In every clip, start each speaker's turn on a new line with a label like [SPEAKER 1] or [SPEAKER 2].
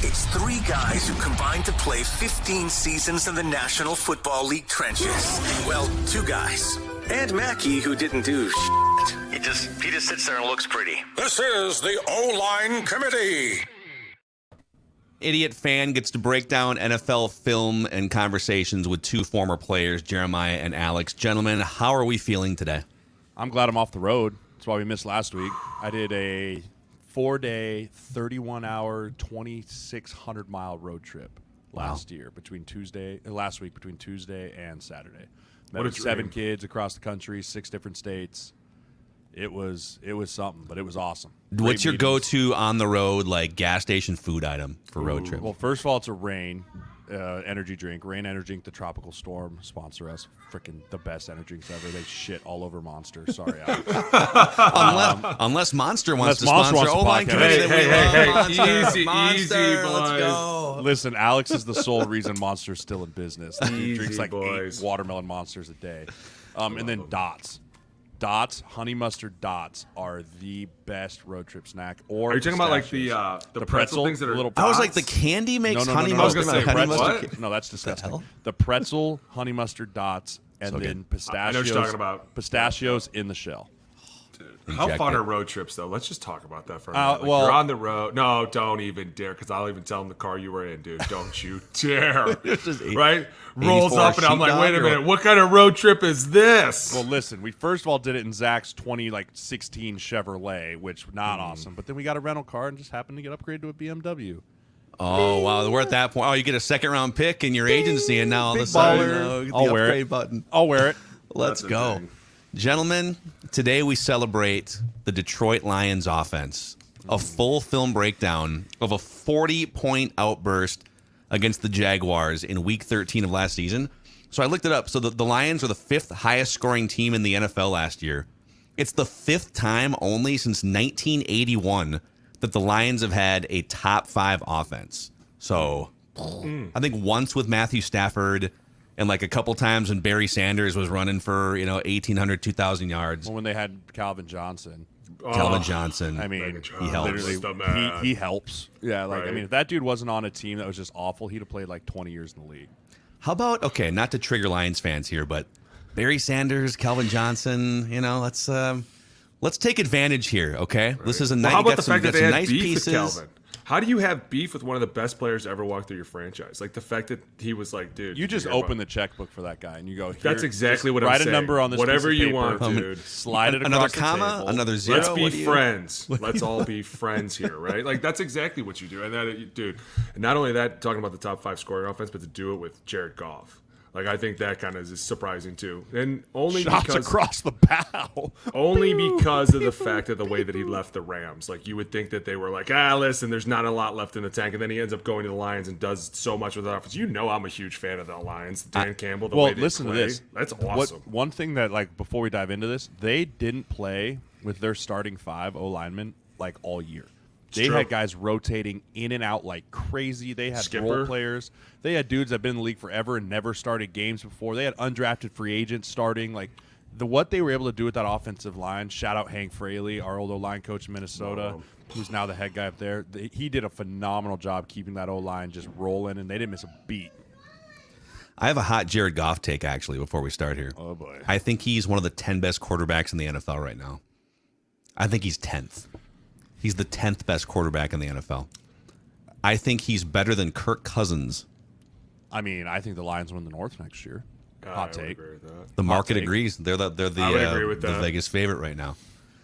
[SPEAKER 1] It's three guys who combined to play 15 seasons in the National Football League trenches. Well, two guys. And Mackey, who didn't do shit. He just sits there and looks pretty.
[SPEAKER 2] This is the O-Line Committee.
[SPEAKER 3] Idiot fan gets to break down NFL film and conversations with two former players, Jeremiah and Alex. Gentlemen, how are we feeling today?
[SPEAKER 4] I'm glad I'm off the road. That's why we missed last week. I did a 4-day, 31-hour, 2,600-mile road trip last week between Tuesday and Saturday. Met with 7 kids across the country, 6 different states. It was something, but it was awesome.
[SPEAKER 3] What's your go-to on the road, like gas station food item for road trip?
[SPEAKER 4] Well, first of all, it's a Reign energy drink. Reign Energy Drink, the Tropical Storm, sponsor us. Freaking the best energy drinks ever. They shit all over Monster. Sorry, Alex.
[SPEAKER 3] Unless Monster wants to sponsor O-Line Committee.
[SPEAKER 5] Hey, easy, boys.
[SPEAKER 3] Let's go.
[SPEAKER 4] Listen, Alex is the sole reason Monster's still in business. He drinks like
[SPEAKER 5] boys.
[SPEAKER 4] 8 watermelon Monsters a day. And then Dots. Dots, honey mustard Dots are the best road trip snack. Or
[SPEAKER 5] are you talking about like the pretzel things that are
[SPEAKER 4] little?
[SPEAKER 3] I was like, the candy makes honey
[SPEAKER 5] I was
[SPEAKER 3] mustard.
[SPEAKER 5] gonna say,
[SPEAKER 3] honey
[SPEAKER 5] pretzel?
[SPEAKER 3] mustard.
[SPEAKER 4] No, that's disgusting. The pretzel, honey mustard Dots, and
[SPEAKER 3] So
[SPEAKER 4] then
[SPEAKER 3] good.
[SPEAKER 4] pistachios.
[SPEAKER 5] I know what you're talking about.
[SPEAKER 4] Pistachios in the shell.
[SPEAKER 5] How
[SPEAKER 3] Inject
[SPEAKER 5] fun
[SPEAKER 3] it.
[SPEAKER 5] are road trips, though? Let's just talk about that for a
[SPEAKER 4] Uh,
[SPEAKER 5] minute.
[SPEAKER 4] well-
[SPEAKER 5] You're on the road. No, don't even dare, because I'll even tell them the car you were in, dude. Don't you dare. Right? Rolls up, and I'm like, wait a minute. What kind of road trip is this?
[SPEAKER 4] Well, listen, we first of all did it in Zach's 2016 Chevrolet, which not awesome. But then we got a rental car and just happened to get upgraded to a BMW.
[SPEAKER 3] Oh, wow. We're at that point. Oh, you get a second-round pick in your agency, and now all of a
[SPEAKER 4] Big
[SPEAKER 3] sudden,
[SPEAKER 4] baller.
[SPEAKER 3] the
[SPEAKER 4] I'll wear
[SPEAKER 3] upgrade
[SPEAKER 4] it.
[SPEAKER 3] button.
[SPEAKER 4] I'll wear it.
[SPEAKER 3] Let's
[SPEAKER 5] That's
[SPEAKER 3] go.
[SPEAKER 5] a thing.
[SPEAKER 3] Gentlemen, today we celebrate the Detroit Lions offense. A full film breakdown of a 40-point outburst against the Jaguars in Week 13 of last season. So I looked it up. So the Lions are the 5th highest scoring team in the NFL last year. It's the 5th time only since 1981 that the Lions have had a top 5 offense. So I think once with Matthew Stafford and like a couple times when Barry Sanders was running for, 1,800, 2,000 yards.
[SPEAKER 4] Well, when they had Calvin Johnson.
[SPEAKER 3] Calvin Johnson.
[SPEAKER 4] I mean,
[SPEAKER 3] he helps.
[SPEAKER 4] literally, he helps. Yeah, like,
[SPEAKER 5] Right.
[SPEAKER 4] I mean, if that dude wasn't on a team that was just awful, he'd have played like 20 years in the league.
[SPEAKER 3] How about, okay, not to trigger Lions fans here, but Barry Sanders, Calvin Johnson, let's take advantage here, okay? Right. This is a nice,
[SPEAKER 5] how about the fact that they had
[SPEAKER 3] nice
[SPEAKER 5] beef
[SPEAKER 3] pieces.
[SPEAKER 5] with Calvin? How do you have beef with one of the best players to ever walk through your franchise? Like the fact that he was like, dude.
[SPEAKER 4] You just open the checkbook for that guy and you go,
[SPEAKER 5] That's exactly what I'm
[SPEAKER 4] saying.
[SPEAKER 5] saying.
[SPEAKER 4] Write a number on this
[SPEAKER 5] Whatever
[SPEAKER 4] piece of
[SPEAKER 5] you
[SPEAKER 4] paper,
[SPEAKER 5] want, dude.
[SPEAKER 4] Slide it across
[SPEAKER 3] Another
[SPEAKER 4] the
[SPEAKER 3] comma,
[SPEAKER 4] table.
[SPEAKER 3] another zero.
[SPEAKER 5] Let's be friends. Let's all be friends here, right? Like that's exactly what you do. And that, dude. And not only that, talking about the top 5 scoring offense, but to do it with Jared Goff. Like I think that kind of is surprising too, and only
[SPEAKER 4] Shots
[SPEAKER 5] because
[SPEAKER 4] across the bow.
[SPEAKER 5] only because of the fact of the way that he left the Rams. Like you would think that they were like, listen, there's not a lot left in the tank, and then he ends up going to the Lions and does so much with the offense. You know, I'm a huge fan of the Lions. Dan Campbell, the way they
[SPEAKER 4] listen
[SPEAKER 5] play,
[SPEAKER 4] to this.
[SPEAKER 5] that's awesome.
[SPEAKER 4] One thing that, like, before we dive into this, they didn't play with their starting 5 O-linemen like all year. They had guys rotating in and out like crazy. They had role players. They had dudes that have been in the league forever and never started games before. They had undrafted free agents starting. Like what they were able to do with that offensive line. Shout out Hank Fraley, our old O-line coach in Minnesota, who's now the head guy up there. He did a phenomenal job keeping that O-line just rolling, and they didn't miss a beat.
[SPEAKER 3] I have a hot Jared Goff take, actually, before we start here.
[SPEAKER 4] Oh, boy.
[SPEAKER 3] I think he's one of the 10 best quarterbacks in the NFL right now. I think he's 10th. He's the 10th best quarterback in the NFL. I think he's better than Kirk Cousins.
[SPEAKER 4] I mean, I think the Lions win the North next year. Hot take.
[SPEAKER 5] Agree with that.
[SPEAKER 3] The market agrees. They're the
[SPEAKER 5] I would agree with
[SPEAKER 3] the
[SPEAKER 5] that.
[SPEAKER 3] Vegas favorite right now.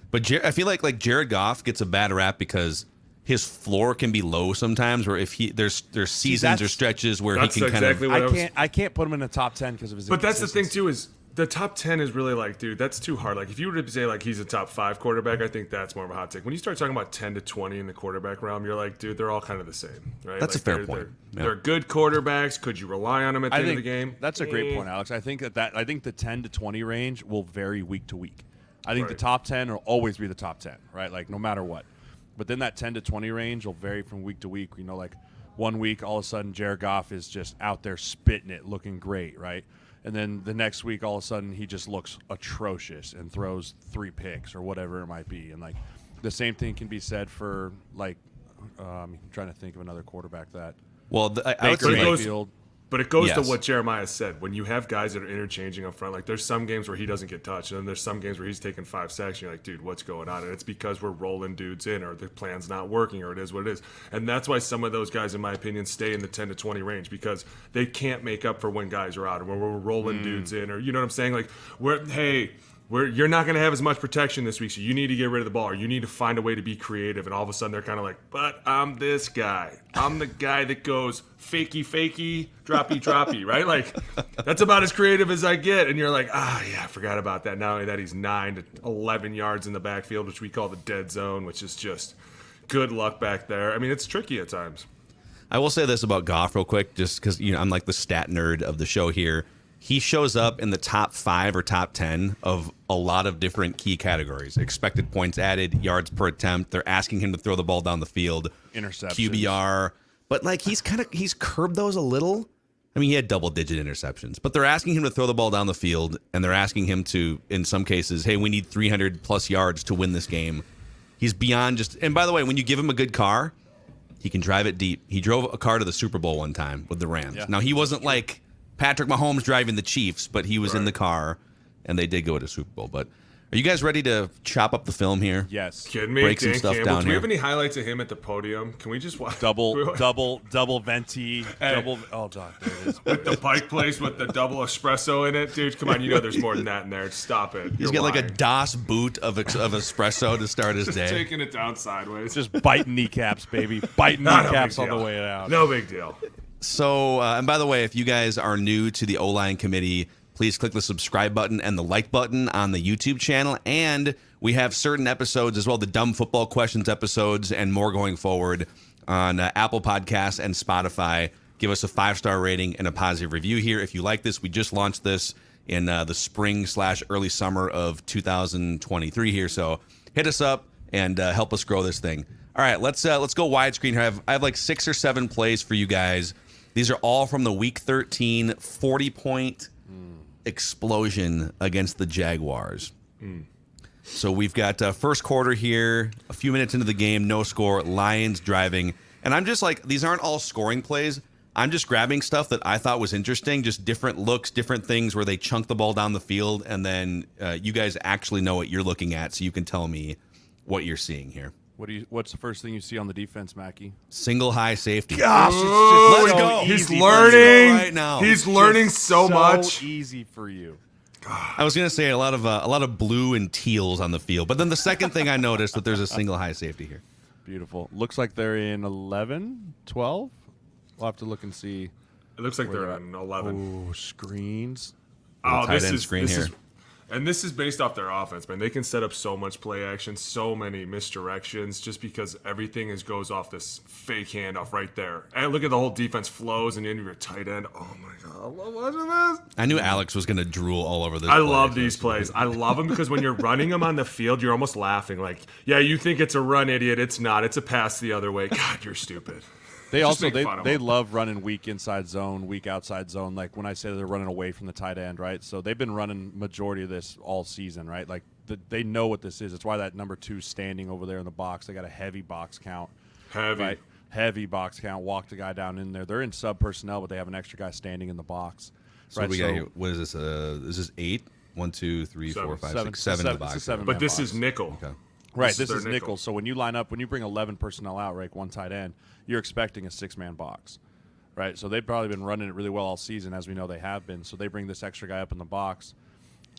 [SPEAKER 3] But I feel like Jared Goff gets a bad rap because his floor can be low sometimes. Where if there's seasons or stretches where he can
[SPEAKER 5] exactly
[SPEAKER 3] kind of.
[SPEAKER 5] what
[SPEAKER 4] I can't put him in the top 10 because of his.
[SPEAKER 5] But that's the thing
[SPEAKER 4] inconsistency.
[SPEAKER 5] too is the top 10 is really like, dude, that's too hard. Like if you were to say like he's a top 5 quarterback, I think that's more of a hot take. When you start talking about 10 to 20 in the quarterback realm, you're like, dude, they're all kind of the same, right?
[SPEAKER 3] That's
[SPEAKER 5] like,
[SPEAKER 3] a fair
[SPEAKER 5] they're,
[SPEAKER 3] point.
[SPEAKER 5] They're good quarterbacks. Could you rely on them at the end of the game?
[SPEAKER 4] That's a great point, Alex. I think I think the 10 to 20 range will vary week to week. I think the top 10 will always be the top 10, right? Like no matter what. But then that 10 to 20 range will vary from week to week. You know, like one week all of a sudden Jared Goff is just out there spitting it, looking great, right? And then the next week, all of a sudden, he just looks atrocious and throws 3 picks or whatever it might be. And, like, the same thing can be said for, like, I'm trying to think of another quarterback that.
[SPEAKER 3] Well, I would
[SPEAKER 4] Baker
[SPEAKER 3] say
[SPEAKER 4] Mayfield.
[SPEAKER 5] But it goes to
[SPEAKER 3] Yes.
[SPEAKER 5] what Jeremiah said. When you have guys that are interchanging up front, like there's some games where he doesn't get touched, and then there's some games where he's taking 5 sacks, and you're like, dude, what's going on? And it's because we're rolling dudes in, or the plan's not working, or it is what it is. And that's why some of those guys, in my opinion, stay in the 10 to 20 range, because they can't make up for when guys are out, or when we're rolling dudes in, or you know what I'm saying? Like, you're not going to have as much protection this week, so you need to get rid of the ball, or you need to find a way to be creative. And all of a sudden, they're kind of like, but I'm this guy. I'm the guy that goes fakey, droppy, right? Like, that's about as creative as I get. And you're like, I forgot about that. Not only that, he's 9 to 11 yards in the backfield, which we call the dead zone, which is just good luck back there. I mean, it's tricky at times.
[SPEAKER 3] I will say this about Goff real quick, just because I'm like the stat nerd of the show here. He shows up in the top 5 or top 10 of a lot of different key categories. Expected points added, yards per attempt. They're asking him to throw the ball down the field.
[SPEAKER 4] Interceptions.
[SPEAKER 3] QBR. But like he's curbed those a little. I mean, he had double-digit interceptions. But they're asking him to throw the ball down the field, and they're asking him to, in some cases, hey, we need 300-plus yards to win this game. He's beyond just – and by the way, when you give him a good car, he can drive it deep. He drove a car to the Super Bowl one time with the Rams.
[SPEAKER 4] Yeah.
[SPEAKER 3] Now, he wasn't like – Patrick Mahomes driving the Chiefs, but he was in the car, and they did go to Super Bowl. But are you guys ready to chop up the film here?
[SPEAKER 4] Yes.
[SPEAKER 5] Kidding me?
[SPEAKER 3] Break some
[SPEAKER 5] Dan
[SPEAKER 3] stuff
[SPEAKER 5] Campbell.
[SPEAKER 3] down
[SPEAKER 5] Do we
[SPEAKER 3] here.
[SPEAKER 5] have any highlights of him at the podium? Can we just watch?
[SPEAKER 4] Double venti. Double. Oh, God, there it is.
[SPEAKER 5] With the Pike place with the double espresso in it, dude. Come on, you know there's more than that in there. Stop it.
[SPEAKER 3] He's got like a DOS boot of espresso to start his day.
[SPEAKER 5] taking it down sideways.
[SPEAKER 4] Just biting kneecaps, baby. Biting
[SPEAKER 5] Not a
[SPEAKER 4] kneecaps
[SPEAKER 5] big
[SPEAKER 4] on the
[SPEAKER 5] deal.
[SPEAKER 4] way out.
[SPEAKER 5] No big deal.
[SPEAKER 3] So, and by the way, if you guys are new to the O-Line committee, please click the subscribe button and the like button on the YouTube channel. And we have certain episodes as well, the Dumb Football Questions episodes and more going forward on Apple Podcasts and Spotify. Give us a 5-star rating and a positive review here. If you like this, we just launched this in the spring/early summer of 2023 here. So hit us up and help us grow this thing. All right, let's go widescreen here. I have like 6 or 7 plays for you guys. These are all from the Week 13 40-point explosion against the Jaguars. So we've got first quarter here, a few minutes into the game, no score, Lions driving. And I'm just like, these aren't all scoring plays. I'm just grabbing stuff that I thought was interesting, just different looks, different things where they chunk the ball down the field, and then you guys actually know what you're looking at, so you can tell me what you're seeing here.
[SPEAKER 4] What's the first thing you see on the defense, Mackey?
[SPEAKER 3] Single high safety.
[SPEAKER 4] Gosh,
[SPEAKER 5] Oh,
[SPEAKER 3] Let's go.
[SPEAKER 5] He's
[SPEAKER 4] easy
[SPEAKER 5] learning
[SPEAKER 3] right now.
[SPEAKER 5] He's learning so much.
[SPEAKER 4] Easy for you.
[SPEAKER 3] I was going to say a lot of blue and teals on the field, but then the second thing I noticed that there's a single high safety here.
[SPEAKER 4] Beautiful. Looks like they're in 11, 12. We'll have to look and see.
[SPEAKER 5] It looks like
[SPEAKER 4] Where
[SPEAKER 5] they're
[SPEAKER 4] they're
[SPEAKER 5] on 11.
[SPEAKER 4] Oh, screens.
[SPEAKER 5] Oh,
[SPEAKER 3] tight end screen here.
[SPEAKER 5] And this is based off their offense, man. They can set up so much play action, so many misdirections, just because everything goes off this fake handoff right there. And look at the whole defense flows, and into your tight end. Oh my god, I love watching this.
[SPEAKER 3] I knew Alex was going to drool all over this.
[SPEAKER 5] I love these plays. I love them because when you're running them on the field, you're almost laughing. Like, yeah, you think it's a run, idiot. It's not. It's a pass the other way. God, you're stupid.
[SPEAKER 4] They
[SPEAKER 5] Just
[SPEAKER 4] also
[SPEAKER 5] make fun of
[SPEAKER 4] they
[SPEAKER 5] them.
[SPEAKER 4] love running weak inside zone, weak outside zone. Like when I say they're running away from the tight end, right? So they've been running majority of this all season, right? Like they know what this is. That's why that number 2 standing over there in the box. They got a heavy box count.
[SPEAKER 5] Heavy.
[SPEAKER 4] Right? Heavy box count. Walk the guy down in there. They're in sub personnel, but they have an extra guy standing in the box.
[SPEAKER 3] So
[SPEAKER 4] right?
[SPEAKER 3] we got here. What is this? Is this 8? 1, 2, 3, 4, 5, 6, 7 in the box.
[SPEAKER 4] It's a 7-man
[SPEAKER 5] But this
[SPEAKER 4] box.
[SPEAKER 5] is nickel.
[SPEAKER 3] Okay.
[SPEAKER 4] Right,
[SPEAKER 5] This
[SPEAKER 4] this
[SPEAKER 5] is
[SPEAKER 4] is
[SPEAKER 5] their nickel.
[SPEAKER 4] nickel. So when you line up, when you bring 11 personnel out, right, 1 tight end, you're expecting a 6-man box, right? So they've probably been running it really well all season, as we know they have been. So they bring this extra guy up in the box.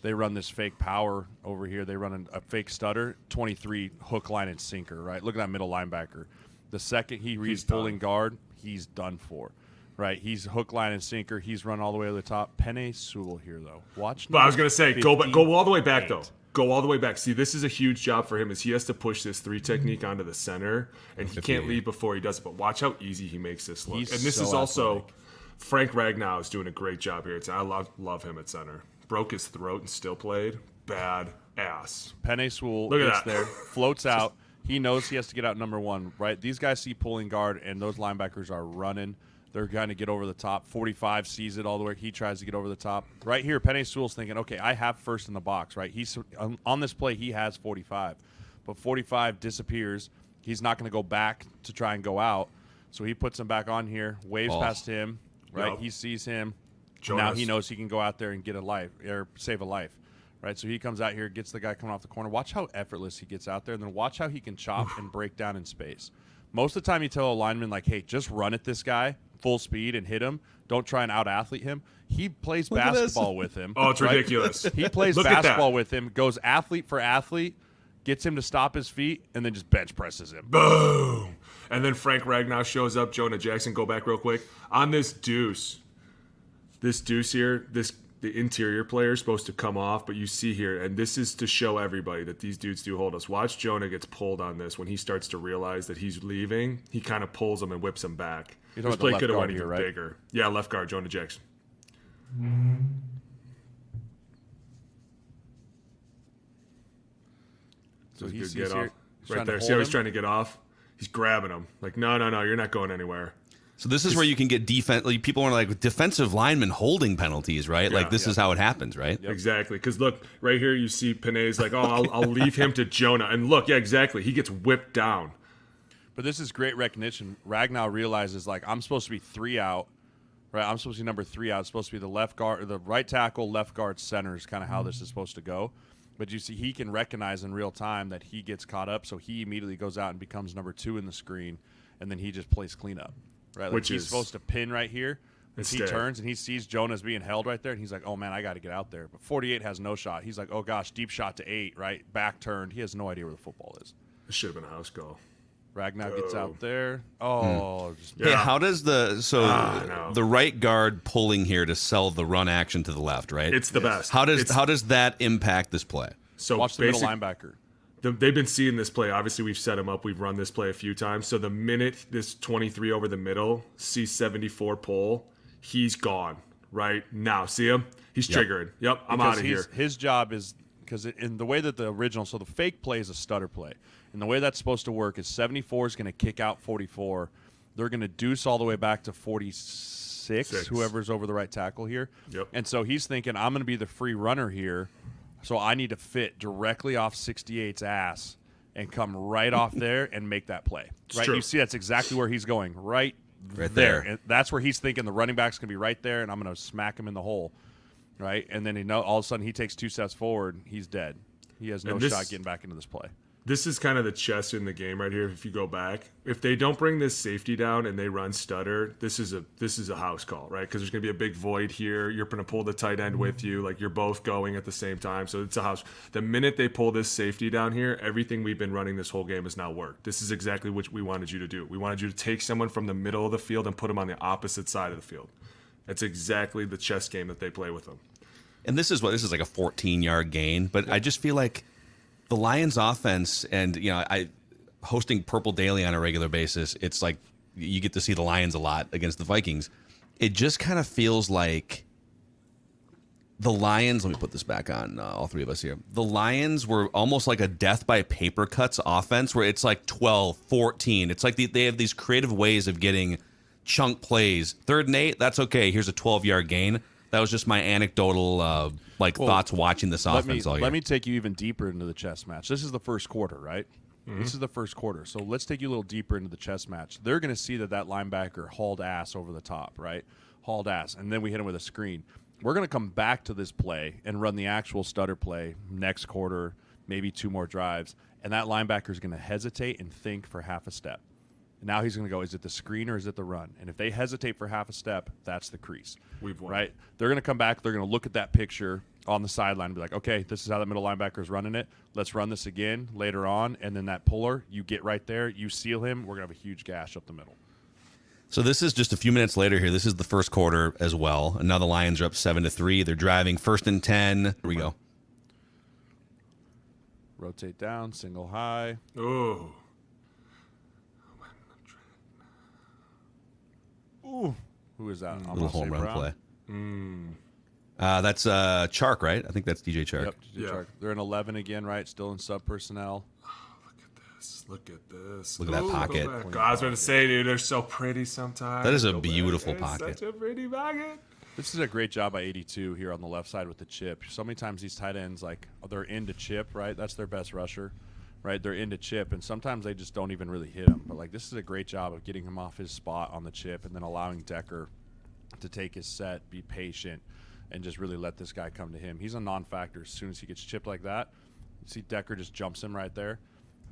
[SPEAKER 4] They run this fake power over here. They run a fake stutter, 23 hook, line, and sinker, right? Look at that middle linebacker. The second he reads pulling guard, he's done for, right? He's hook, line, and sinker. He's run all the way to the top. Penne Sewell here, though. Watch.
[SPEAKER 5] But I was going to say, go all the way back,
[SPEAKER 4] 58.
[SPEAKER 5] though. Go all the way back. See, this is a huge job for him is he has to push this 3 technique onto the center, and he can't leave before he does it. But watch how easy he makes this look.
[SPEAKER 4] He's
[SPEAKER 5] And this
[SPEAKER 4] so
[SPEAKER 5] is also
[SPEAKER 4] athletic.
[SPEAKER 5] Frank Ragnow is doing a great job here. I love him at center. Broke his throat and still played. Bad ass.
[SPEAKER 4] Penne Sewell
[SPEAKER 5] Look at
[SPEAKER 4] gets
[SPEAKER 5] that.
[SPEAKER 4] there, floats out. He knows he has to get out number 1, right? These guys see pulling guard, and those linebackers are running. They're going to get over the top. 45 sees it all the way. He tries to get over the top. Right here, Penne Sewell's thinking, okay, I have first in the box, right? He's on this play, he has 45. But 45 disappears. he's not going to go back to try and go out. So he puts him back on here, waves past him, right?
[SPEAKER 5] Yep.
[SPEAKER 4] He sees him.
[SPEAKER 5] Jonas.
[SPEAKER 4] Now he knows he can go out there and get a life or save a life, right? So he comes out here, gets the guy coming off the corner. Watch how effortless he gets out there, and then watch how he can chop and break down in space. Most of the time you tell a lineman, like, hey, just run at this guy full speed and hit him. Don't try and out-athlete him. He plays basketball with him.
[SPEAKER 5] Oh, it's ridiculous.
[SPEAKER 4] He plays basketball with him, goes athlete for athlete, gets him to stop his feet, and then just bench presses him.
[SPEAKER 5] Boom. And then Frank Ragnow shows up. Jonah Jackson, go back real quick. On this deuce here, the interior player is supposed to come off, but you see here, and this is to show everybody that these dudes do hold us. Watch Jonah gets pulled on this. When he starts to realize that he's leaving, he kind of pulls him and whips him back. This play could have went even bigger. Yeah, left guard, Jonah Jackson.
[SPEAKER 4] So he sees
[SPEAKER 5] get
[SPEAKER 4] here,
[SPEAKER 5] off. Right there. See how he's trying to get off? He's grabbing him. Like, no, you're not going anywhere.
[SPEAKER 3] So this is where you can get defense. Like, people are like defensive linemen holding penalties, right?
[SPEAKER 5] Yeah,
[SPEAKER 3] like this is how it happens, right?
[SPEAKER 5] Yep. Exactly. Because look, right here you see Penne's like, oh, I'll leave him to Jonah. And look, yeah, exactly. He gets whipped down.
[SPEAKER 4] But this is great recognition. Ragnow realizes, like, I'm supposed to be 3 out, right? I'm supposed to be number 3 out. It's supposed to be the left guard, or the right tackle, left guard, center is kind of how this is supposed to go. But you see, he can recognize in real time that he gets caught up, so he immediately goes out and becomes number 2 in the screen, and then he just plays cleanup, right? Like,
[SPEAKER 5] which
[SPEAKER 4] he's
[SPEAKER 5] is
[SPEAKER 4] supposed to pin right here. He turns and he sees Jonah's being held right there, and he's like, oh, man, I got to get out there. But 48 has no shot. He's like, oh, gosh, deep shot to 8, right? Back turned. He has no idea where the football is.
[SPEAKER 5] This should have been a house goal.
[SPEAKER 4] Ragnow gets out there. Oh, just
[SPEAKER 3] Yeah. How does the right guard pulling here to sell the run action to the left, right?
[SPEAKER 5] It's the best.
[SPEAKER 3] How does that impact this play?
[SPEAKER 5] So
[SPEAKER 4] watch the middle linebacker.
[SPEAKER 5] They've been seeing this play. Obviously, we've set him up. We've run this play a few times. So the minute this 23 over the middle sees 74 pull, he's gone right now. See him? He's triggered. Yep, I'm out of here.
[SPEAKER 4] His job is, because in the way that the original, so the fake play is a stutter play. And the way that's supposed to work is 74 is going to kick out 44. They're going to deuce all the way back to 46, whoever's over the right tackle here.
[SPEAKER 5] Yep.
[SPEAKER 4] And so he's thinking, I'm going to be the free runner here, so I need to fit directly off 68's ass and come right off there and make that play. Right?
[SPEAKER 5] True.
[SPEAKER 4] You see that's exactly where he's going, right there. And that's where he's thinking the running back's going to be right there, and I'm going to smack him in the hole. Right? And then all of a sudden he takes 2 steps forward, he's dead. He has no shot getting back into this play.
[SPEAKER 5] This is kind of the chess in the game right here. If you go back, if they don't bring this safety down and they run Stutter, this is a house call, right? Because there's going to be a big void here. You're going to pull the tight end with you, like you're both going at the same time. So it's a house. The minute they pull this safety down here, everything we've been running this whole game has now worked. This is exactly what we wanted you to do. We wanted you to take someone from the middle of the field and put them on the opposite side of the field. That's exactly the chess game that they play with them.
[SPEAKER 3] And this is like a 14-yard gain, but I just feel like the Lions offense, and I hosting Purple Daily on a regular basis, it's like you get to see the Lions a lot against the Vikings. It just kind of feels like the Lions, let me put this back on, all three of us here. The Lions were almost like a death by paper cuts offense where it's like 12, 14. It's like they have these creative ways of getting chunk plays. 3rd and 8, that's okay. Here's a 12-yard gain. That was just my anecdotal thoughts watching this offense all year.
[SPEAKER 4] Let me take you even deeper into the chess match. This is the first quarter, right? Mm-hmm. This is the first quarter. So let's take you a little deeper into the chess match. They're going to see that linebacker hauled ass over the top, right? Hauled ass. And then we hit him with a screen. We're going to come back to this play and run the actual stutter play next quarter, maybe 2 more drives. And that linebacker is going to hesitate and think for half a step. Now he's going to go, is it the screen or is it the run? And if they hesitate for half a step, that's the crease.
[SPEAKER 5] We've won.
[SPEAKER 4] Right? They're going to come back. They're going to look at that picture on the sideline and be like, okay, this is how that middle linebacker is running it. Let's run this again later on. And then that puller, you get right there. You seal him. We're going to have a huge gash up the middle.
[SPEAKER 3] So this is just a few minutes later here. This is the first quarter as well. And now the Lions are up 7-3. They're driving 1st and 10. Here we go.
[SPEAKER 4] Rotate down, single high.
[SPEAKER 5] Oh.
[SPEAKER 4] Ooh. Who is that?
[SPEAKER 3] Little home run
[SPEAKER 4] Brown.
[SPEAKER 3] play. That's Chark, right? I think that's DJ Chark.
[SPEAKER 4] Yep, DJ Chark. They're in 11 again, right? Still in sub personnel.
[SPEAKER 5] Look at this.
[SPEAKER 3] Look at that pocket.
[SPEAKER 5] I was going to say, dude, they're so pretty sometimes.
[SPEAKER 3] That is a beautiful pocket.
[SPEAKER 5] Such a pretty pocket.
[SPEAKER 4] This is a great job by 82 here on the left side with the chip. So many times these tight ends, they're into chip, right? That's their best rusher. right? They're into chip, and sometimes they just don't even really hit him. But, like, this is a great job of getting him off his spot on the chip and then allowing Decker to take his set, be patient, and just really let this guy come to him. He's a non-factor as soon as he gets chipped like that. You see Decker just jumps him right there.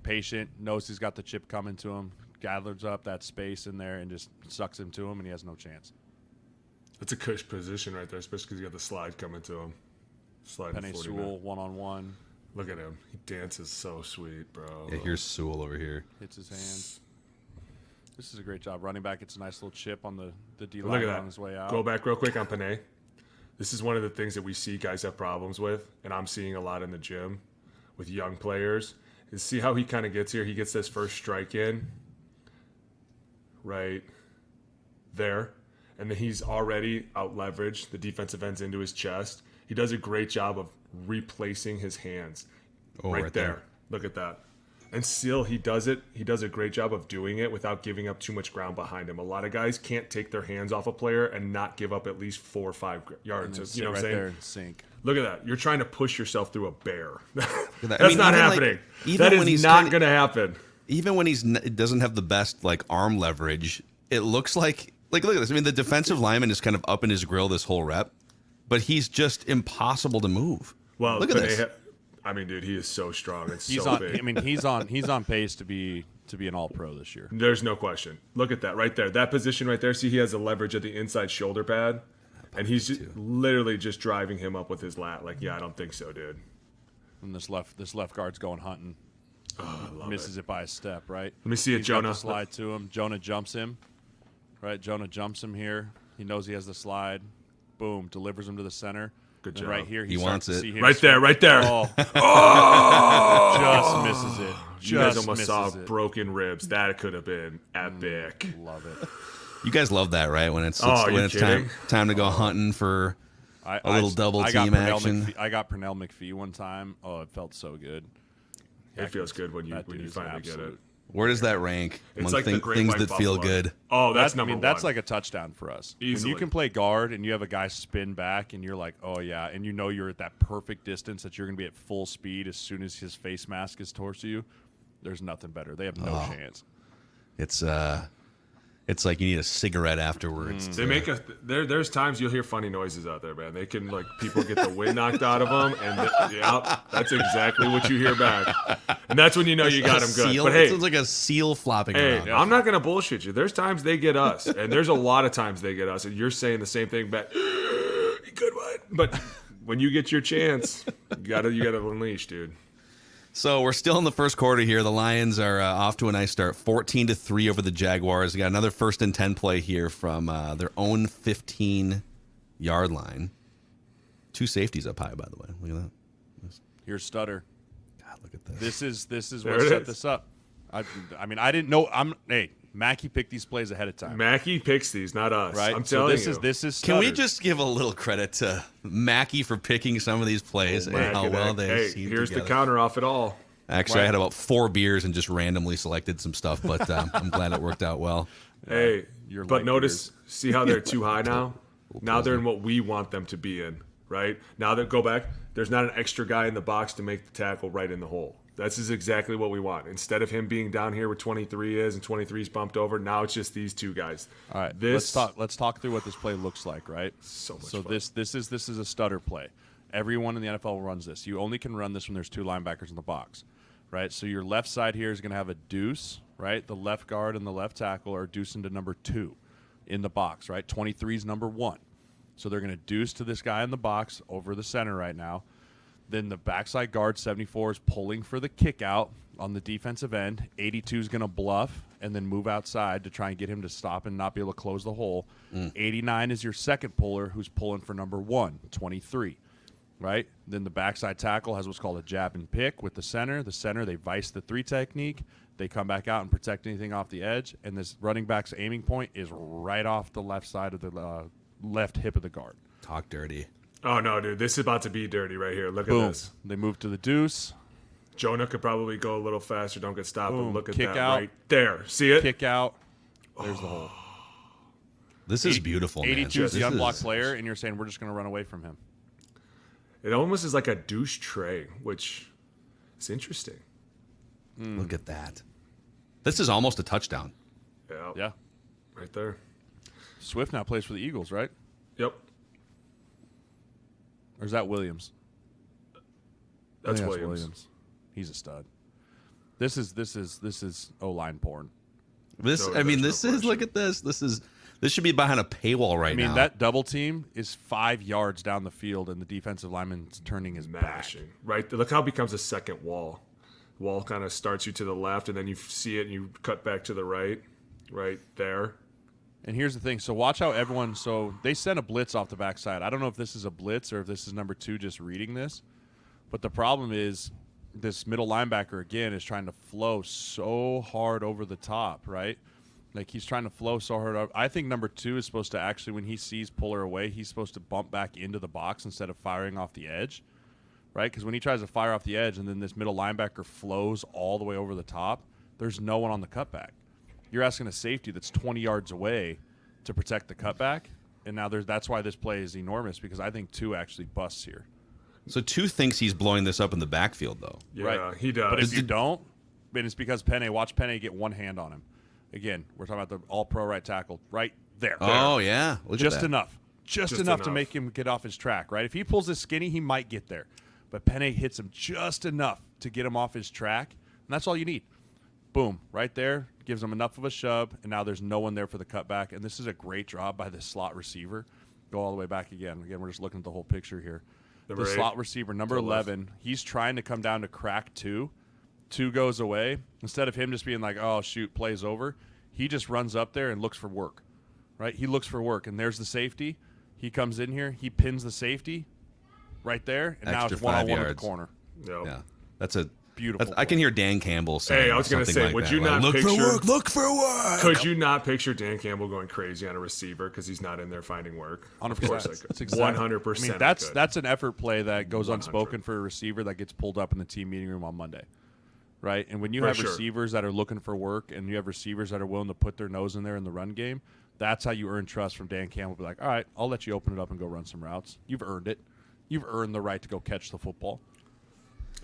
[SPEAKER 4] Patient, knows he's got the chip coming to him, gathers up that space in there and just sucks him to him, and he has no chance.
[SPEAKER 5] That's a cush position right there, especially because you got the slide coming to him. Slide
[SPEAKER 4] Penne Sewell, one-on-one.
[SPEAKER 5] Look at him. He dances so sweet, bro.
[SPEAKER 3] Yeah, here's Sewell over here.
[SPEAKER 4] Hits his hand. This is a great job. Running back gets a nice little chip on the D
[SPEAKER 5] Look
[SPEAKER 4] line
[SPEAKER 5] at that.
[SPEAKER 4] on his way out.
[SPEAKER 5] Go back real quick on Penne. This is one of the things that we see guys have problems with, and I'm seeing a lot in the gym with young players, is see how he kind of gets here? He gets this first strike in right there, and then he's already out-leveraged. The defensive end's into his chest. He does a great job of replacing his hands right there. Look at that. And still, he does it. He does a great job of doing it without giving up too much ground behind him. A lot of guys can't take their hands off a player and not give up at least 4 or 5 yards. You know what I'm saying?
[SPEAKER 4] There and sink.
[SPEAKER 5] Look at that. You're trying to push yourself through a bear.
[SPEAKER 3] That's
[SPEAKER 5] not happening. That is not going to happen.
[SPEAKER 3] Even when doesn't have the best like arm leverage, it looks like look at this. I mean, the defensive lineman is kind of up in his grill this whole rep, but he's just impossible to move.
[SPEAKER 5] Well,
[SPEAKER 3] look at this.
[SPEAKER 5] I mean, dude, he is so strong and
[SPEAKER 4] He's
[SPEAKER 5] so
[SPEAKER 4] on.
[SPEAKER 5] big.
[SPEAKER 4] I mean, he's on pace to be an All-Pro this year.
[SPEAKER 5] There's no question. Look at that right there. That position right there. See, he has the leverage at the inside shoulder pad, and he's literally just driving him up with his lat. Like, yeah, I don't think so, dude.
[SPEAKER 4] And this left guard's going hunting.
[SPEAKER 5] Oh, I love
[SPEAKER 4] Misses it by a step, right?
[SPEAKER 5] Let me see it,
[SPEAKER 4] He's got
[SPEAKER 5] Jonah.
[SPEAKER 4] the slide to him. Jonah jumps him, right? Jonah jumps him here. He knows he has the slide. Boom, delivers him to the center.
[SPEAKER 5] Good
[SPEAKER 4] And
[SPEAKER 5] job.
[SPEAKER 4] right here,
[SPEAKER 3] He wants it.
[SPEAKER 4] See him
[SPEAKER 5] Right there, right there.
[SPEAKER 4] Oh, just misses it.
[SPEAKER 5] You guys
[SPEAKER 4] Just
[SPEAKER 5] almost saw
[SPEAKER 4] misses it.
[SPEAKER 5] broken ribs. That could have been epic.
[SPEAKER 4] Love it.
[SPEAKER 3] You guys love that, right? When it's
[SPEAKER 5] Oh,
[SPEAKER 3] when
[SPEAKER 5] you
[SPEAKER 3] it's
[SPEAKER 5] kidding?
[SPEAKER 3] time to go hunting for
[SPEAKER 4] A
[SPEAKER 3] little double team action.
[SPEAKER 4] I got Pernell McPhee one time. Oh, it felt so good.
[SPEAKER 5] It feels good when you
[SPEAKER 4] That dude is
[SPEAKER 5] finally get it.
[SPEAKER 4] absolute.
[SPEAKER 3] Where does that rank
[SPEAKER 5] It's
[SPEAKER 3] among
[SPEAKER 5] like the Great
[SPEAKER 3] things
[SPEAKER 5] White
[SPEAKER 3] that feel
[SPEAKER 5] Buffalo.
[SPEAKER 3] good?
[SPEAKER 5] Oh, that's number
[SPEAKER 4] That's
[SPEAKER 5] one.
[SPEAKER 4] like a touchdown for us. When
[SPEAKER 5] Easily.
[SPEAKER 4] you can play guard and you have a guy spin back and you're like, oh yeah, and you know you're at that perfect distance that you're going to be at full speed as soon as his face mask is towards you. There's nothing better. They have no chance.
[SPEAKER 3] It's like you need a cigarette afterwards.
[SPEAKER 5] They make there's times you'll hear funny noises out there, man. They can like people get the wind knocked out of them, and that's exactly what you hear back, and that's when you know you got them good.
[SPEAKER 3] Seal,
[SPEAKER 5] But
[SPEAKER 3] it
[SPEAKER 5] hey,
[SPEAKER 3] sounds like a seal flopping around.
[SPEAKER 5] I'm not gonna bullshit you. There's times they get us, and there's a lot of times they get us, and you're saying the same thing back. Good one, but when you get your chance, you gotta unleash, dude.
[SPEAKER 3] So we're still in the first quarter here. The Lions are off to a nice start, 14-3 over the Jaguars. They got another 1st and 10 play here from their own 15-yard line. 2 safeties up high, by the way. Look at that.
[SPEAKER 4] Here's Stutter.
[SPEAKER 3] God, look at this.
[SPEAKER 4] This is
[SPEAKER 5] There
[SPEAKER 4] what
[SPEAKER 5] it
[SPEAKER 4] set
[SPEAKER 5] is.
[SPEAKER 4] this up. I mean, I didn't know. Mackey picked these plays ahead of time.
[SPEAKER 5] Mackey picks these, not us.
[SPEAKER 4] Right?
[SPEAKER 5] I'm
[SPEAKER 4] So
[SPEAKER 5] telling
[SPEAKER 4] this
[SPEAKER 5] you.
[SPEAKER 4] is
[SPEAKER 3] Can we
[SPEAKER 4] Stutter.
[SPEAKER 3] just give a little credit to Mackey for picking some of these plays and how well they
[SPEAKER 5] Hey,
[SPEAKER 3] seem
[SPEAKER 5] here's
[SPEAKER 3] together?
[SPEAKER 5] the counter off it all.
[SPEAKER 3] Actually, I had about 4 beers and just randomly selected some stuff, but I'm glad it worked out well.
[SPEAKER 5] Hey,
[SPEAKER 4] Your
[SPEAKER 5] but
[SPEAKER 4] light
[SPEAKER 5] notice, see how they're too high now? Now they're in what we want them to be in, right? Now that go back, there's not an extra guy in the box to make the tackle right in the hole. This is exactly what we want. Instead of him being down here where 23 is and 23's bumped over, now it's just these 2 guys.
[SPEAKER 4] All right,
[SPEAKER 5] This
[SPEAKER 4] let's talk through what this play looks like, right?
[SPEAKER 5] So much
[SPEAKER 4] So
[SPEAKER 5] fun.
[SPEAKER 4] this is a Stutter play. Everyone in the NFL runs this. You only can run this when there's 2 linebackers in the box, right? So your left side here is going to have a deuce, right? The left guard and the left tackle are deucing to number 2 in the box, right? 23 is number 1. So they're going to deuce to this guy in the box over the center right now. Then the backside guard, 74, is pulling for the kick out on the defensive end. 82 is going to bluff and then move outside to try and get him to stop and not be able to close the hole. 89 is your second puller who's pulling for number 1, 23, right? Then the backside tackle has what's called a jab and pick with the center. The center, they vice the 3 technique. They come back out and protect anything off the edge. And this running back's aiming point is right off the left side of the left hip of the guard.
[SPEAKER 3] Talk dirty.
[SPEAKER 5] Oh, no, dude. This is about to be dirty right here. Look
[SPEAKER 4] Boom.
[SPEAKER 5] at this.
[SPEAKER 4] They move to the deuce.
[SPEAKER 5] Jonah could probably go a little faster. Don't get stopped.
[SPEAKER 4] Boom.
[SPEAKER 5] But look at
[SPEAKER 4] Kick
[SPEAKER 5] that
[SPEAKER 4] out.
[SPEAKER 5] right there. See it?
[SPEAKER 4] Kick out. There's the hole.
[SPEAKER 3] This is beautiful, man.
[SPEAKER 4] 82 is the
[SPEAKER 3] This
[SPEAKER 4] unblocked player, and you're saying we're just going to run away from him.
[SPEAKER 5] It almost is like a douche tray, which is interesting.
[SPEAKER 3] Look at that. This is almost a touchdown.
[SPEAKER 4] Yeah.
[SPEAKER 5] Right there.
[SPEAKER 4] Swift now plays for the Eagles, right?
[SPEAKER 5] Yep.
[SPEAKER 4] Or is that Williams?
[SPEAKER 5] That's
[SPEAKER 4] I think
[SPEAKER 5] Williams.
[SPEAKER 4] He's a stud. This is O-line porn.
[SPEAKER 3] This,
[SPEAKER 5] No,
[SPEAKER 3] I mean,
[SPEAKER 5] there's
[SPEAKER 3] this
[SPEAKER 5] no
[SPEAKER 3] is, look at this. This should be behind a paywall right now.
[SPEAKER 4] I mean, that double team is 5 yards down the field, and the defensive lineman's turning his back.
[SPEAKER 5] Mashing. Right. Look how it becomes a second wall. Wall kind of starts you to the left, and then you see it, and you cut back to the right there.
[SPEAKER 4] And here's the thing. So watch how everyone – so they sent a blitz off the backside. I don't know if this is a blitz or if this is number 2 just reading this. But the problem is this middle linebacker, again, is trying to flow so hard over the top, right? Like he's trying to flow so hard up. I think number 2 is supposed to actually, when he sees Puller away, he's supposed to bump back into the box instead of firing off the edge, right? Because when he tries to fire off the edge and then this middle linebacker flows all the way over the top, there's no one on the cutback. You're asking a safety that's 20 yards away to protect the cutback, and now that's why this play is enormous, because I think 2 actually busts here.
[SPEAKER 3] So 2 thinks he's blowing this up in the backfield, though.
[SPEAKER 5] Yeah,
[SPEAKER 4] Right.
[SPEAKER 5] he does.
[SPEAKER 4] But if you don't, then it's because watch Penne get one hand on him. Again, we're talking about the all-pro right tackle right there.
[SPEAKER 3] Oh, yeah. Look
[SPEAKER 4] Just
[SPEAKER 3] at that.
[SPEAKER 4] enough. Just enough to make him get off his track, right? If he pulls this skinny, he might get there. But Penne hits him just enough to get him off his track, and that's all you need. Boom, right there, gives him enough of a shove, and now there's no one there for the cutback. And this is a great job by the slot receiver. Go all the way back again. Again, we're just looking at the whole picture here.
[SPEAKER 5] Number
[SPEAKER 4] The
[SPEAKER 5] 8.
[SPEAKER 4] slot receiver, number 11, he's trying to come down to crack 2. 2 goes away. Instead of him just being like, oh, shoot, play's over, he just runs up there and looks for work, right? He looks for work, and there's the safety. He comes in here. He pins the safety right there, and now
[SPEAKER 3] Extra
[SPEAKER 4] it's one-on-one
[SPEAKER 3] 5
[SPEAKER 4] at the
[SPEAKER 3] yards.
[SPEAKER 4] corner.
[SPEAKER 5] Yep.
[SPEAKER 3] Yeah. That's a
[SPEAKER 4] Beautiful.
[SPEAKER 3] I can hear Dan Campbell saying
[SPEAKER 5] Hey, I was going to
[SPEAKER 3] something
[SPEAKER 5] say,
[SPEAKER 3] like
[SPEAKER 5] would
[SPEAKER 3] that,
[SPEAKER 5] you
[SPEAKER 3] like,
[SPEAKER 5] not
[SPEAKER 3] look
[SPEAKER 5] picture
[SPEAKER 3] for work, look for work.
[SPEAKER 5] Could you not picture Dan Campbell going crazy on a receiver because he's not in there finding work?
[SPEAKER 4] 100%.
[SPEAKER 5] Of course I could.
[SPEAKER 4] That's exactly.
[SPEAKER 5] 100%.
[SPEAKER 4] I mean, that's an effort play that goes
[SPEAKER 5] 100.
[SPEAKER 4] unspoken for a receiver that gets pulled up in the team meeting room on Monday, right? And when you
[SPEAKER 5] For
[SPEAKER 4] have
[SPEAKER 5] sure.
[SPEAKER 4] receivers that are looking for work and you have receivers that are willing to put their nose in there in the run game, that's how you earn trust from Dan Campbell. Be like, all right, I'll let you open it up and go run some routes. You've earned it. You've earned the right to go catch the football.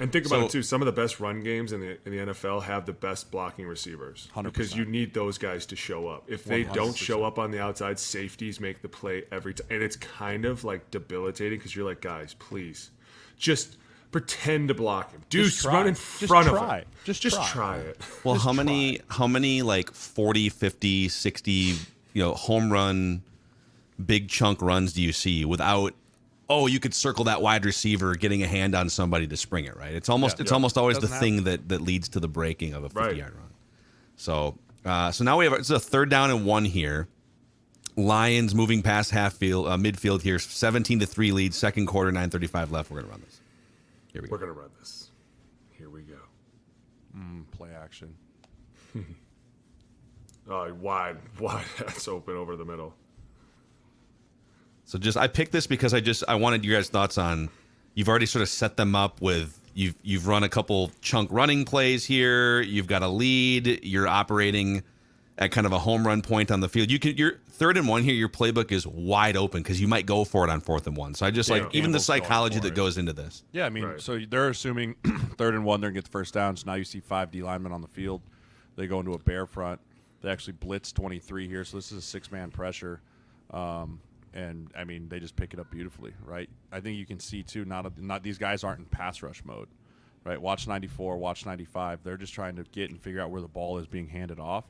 [SPEAKER 5] And think about it too. Some of the best run games in the NFL have the best blocking receivers
[SPEAKER 4] 100%.
[SPEAKER 5] because you need those guys to show up. If they don't
[SPEAKER 4] 100%.
[SPEAKER 5] show up on the outside, safeties make the play every time, and it's kind of like debilitating because you're like, guys, please, just pretend to block him.
[SPEAKER 4] Just try.
[SPEAKER 5] Run in
[SPEAKER 4] Just
[SPEAKER 5] front of
[SPEAKER 4] try.
[SPEAKER 5] him.
[SPEAKER 4] Just
[SPEAKER 5] try it.
[SPEAKER 3] Well,
[SPEAKER 4] Just
[SPEAKER 3] how many like 40, 50, 60, home run, big chunk runs do you see without, you could circle that wide receiver getting a hand on somebody to spring it, right? It's almost always the
[SPEAKER 4] Doesn't
[SPEAKER 3] thing that leads to the breaking of a 50-yard
[SPEAKER 5] Right.
[SPEAKER 3] run. So now we have it's a 3rd down and 1 here. Lions moving past midfield here, 17-3 lead, second quarter, 9:35 left. We're gonna run this. Here we go.
[SPEAKER 5] We're gonna run this. Here we go.
[SPEAKER 4] Play action.
[SPEAKER 5] Wide. That's open over the middle.
[SPEAKER 3] So I picked this because I wanted your guys' thoughts on. You've already sort of set them up with you've run a couple chunk running plays here. You've got a lead. You're operating at kind of a home run point on the field. You're 3rd and 1 here. Your playbook is wide open because you might go for it on 4th and 1. So I just even the
[SPEAKER 4] Campbell's going
[SPEAKER 3] psychology
[SPEAKER 4] for
[SPEAKER 3] that
[SPEAKER 4] it.
[SPEAKER 3] goes into this.
[SPEAKER 4] Yeah, I mean,
[SPEAKER 5] Right.
[SPEAKER 4] so they're assuming 3rd and 1, they're going to get the first down. So now you see 5 D linemen on the field. They go into a bear front. They actually blitz 23 here, so this is a 6-man pressure. And, I mean, they just pick it up beautifully, right? I think you can see, too, not these guys aren't in pass rush mode, right? Watch 94, watch 95. They're just trying to get and figure out where the ball is being handed off.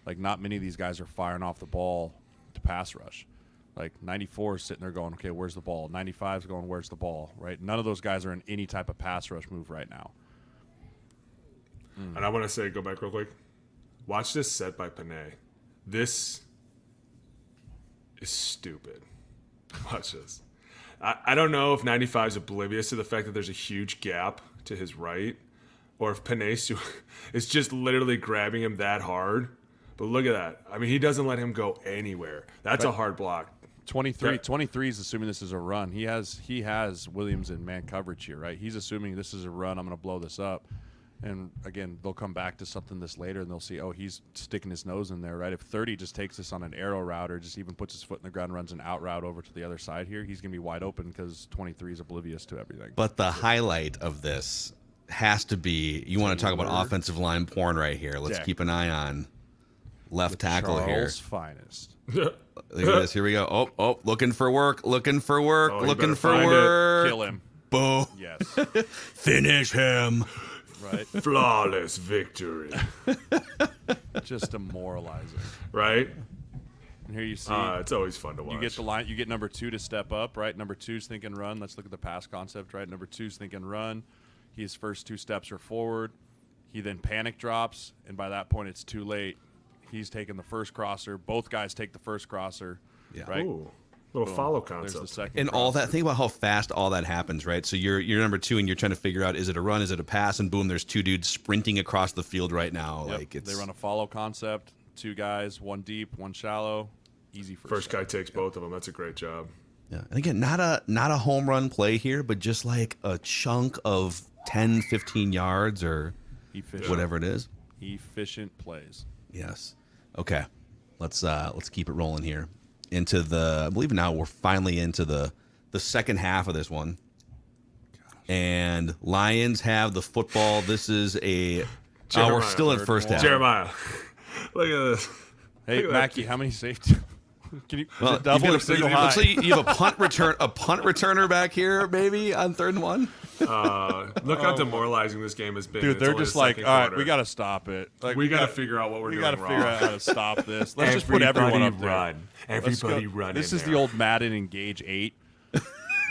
[SPEAKER 4] Like, not many of these guys are firing off the ball to pass rush. Like, 94 is sitting there going, okay, where's the ball? 95 is going, where's the ball, right? None of those guys are in any type of pass rush move right now.
[SPEAKER 5] And I want to go back real quick. Watch this set by Penne. This is stupid. Watch this. I don't know if 95 is oblivious to the fact that there's a huge gap to his right, or if Penne Sewell is just literally grabbing him that hard. But look at that. I mean, he doesn't let him go anywhere. That's a hard block.
[SPEAKER 4] 23 is assuming this is a run. He has Williams in man coverage here, right? He's assuming this is a run. I'm going to blow this up. And, again, they'll come back to something this later, and they'll see, he's sticking his nose in there, right? If 30 just takes this on an arrow route or just even puts his foot in the ground and runs an out route over to the other side here, he's going to be wide open because 23 is oblivious to everything.
[SPEAKER 3] But the highlight of this has to be, you want to talk about offensive line porn right here. Let's keep an eye on left tackle here.
[SPEAKER 4] Charles' finest.
[SPEAKER 3] Look at this. Here we go. Oh, looking for work. Looking for work.
[SPEAKER 5] Oh,
[SPEAKER 3] looking for work.
[SPEAKER 4] Kill him.
[SPEAKER 3] Boom.
[SPEAKER 4] Yes.
[SPEAKER 3] Finish him.
[SPEAKER 4] Right.
[SPEAKER 5] Flawless victory.
[SPEAKER 4] Just demoralizing.
[SPEAKER 5] Right?
[SPEAKER 4] And here you see.
[SPEAKER 5] It's always fun to watch.
[SPEAKER 4] You get the line. You get number 2 to step up, right? Number 2's thinking run. Let's look at the pass concept, right? Number 2's thinking run. His first 2 steps are forward. He then panic drops, and by that point, it's too late. He's taking the first crosser. Both guys take the first crosser.
[SPEAKER 3] Yeah.
[SPEAKER 4] Right.
[SPEAKER 5] Ooh, little follow
[SPEAKER 4] There's
[SPEAKER 5] concept.
[SPEAKER 4] the second.
[SPEAKER 3] And all
[SPEAKER 4] crosser.
[SPEAKER 3] that. Think about how fast all that happens, right? So you're number 2, and you're trying to figure out, is it a run, is it a pass, and boom, there's 2 dudes sprinting across the field right now.
[SPEAKER 4] Yep.
[SPEAKER 3] Like it's
[SPEAKER 4] They run a follow concept. 2 guys, 1 deep, 1 shallow. Easy
[SPEAKER 5] First guy takes both of them. That's a great job.
[SPEAKER 3] Yeah. And again, not a home run play here, but just like a chunk of 10, 15 yards or
[SPEAKER 4] Efficient.
[SPEAKER 3] whatever it is.
[SPEAKER 4] Efficient plays.
[SPEAKER 3] Yes. Okay. Let's keep it rolling here. Into the, I believe now we're finally into the second half of this one. And Lions have the football. This is we're still in first half.
[SPEAKER 5] Jeremiah. Look at this.
[SPEAKER 4] Hey,
[SPEAKER 5] Look at
[SPEAKER 4] Mackey, how many safety? Can you
[SPEAKER 3] Well,
[SPEAKER 4] double or single high?
[SPEAKER 3] so you have a punt returner back here, maybe on 3rd and 1.
[SPEAKER 5] Look how demoralizing this game has been.
[SPEAKER 4] Dude,
[SPEAKER 5] It's
[SPEAKER 4] they're
[SPEAKER 5] only
[SPEAKER 4] just
[SPEAKER 5] the
[SPEAKER 4] like,
[SPEAKER 5] second
[SPEAKER 4] all right,
[SPEAKER 5] quarter.
[SPEAKER 4] we got to stop it. Like,
[SPEAKER 5] We got to figure out what we're
[SPEAKER 4] we
[SPEAKER 5] doing
[SPEAKER 4] got to
[SPEAKER 5] wrong.
[SPEAKER 4] figure out how to stop this. Let's just put everyone up there.
[SPEAKER 5] Run.
[SPEAKER 4] Let's go.
[SPEAKER 5] Everybody run.
[SPEAKER 4] This
[SPEAKER 5] in
[SPEAKER 4] is
[SPEAKER 5] there.
[SPEAKER 4] the old Madden Engage 8.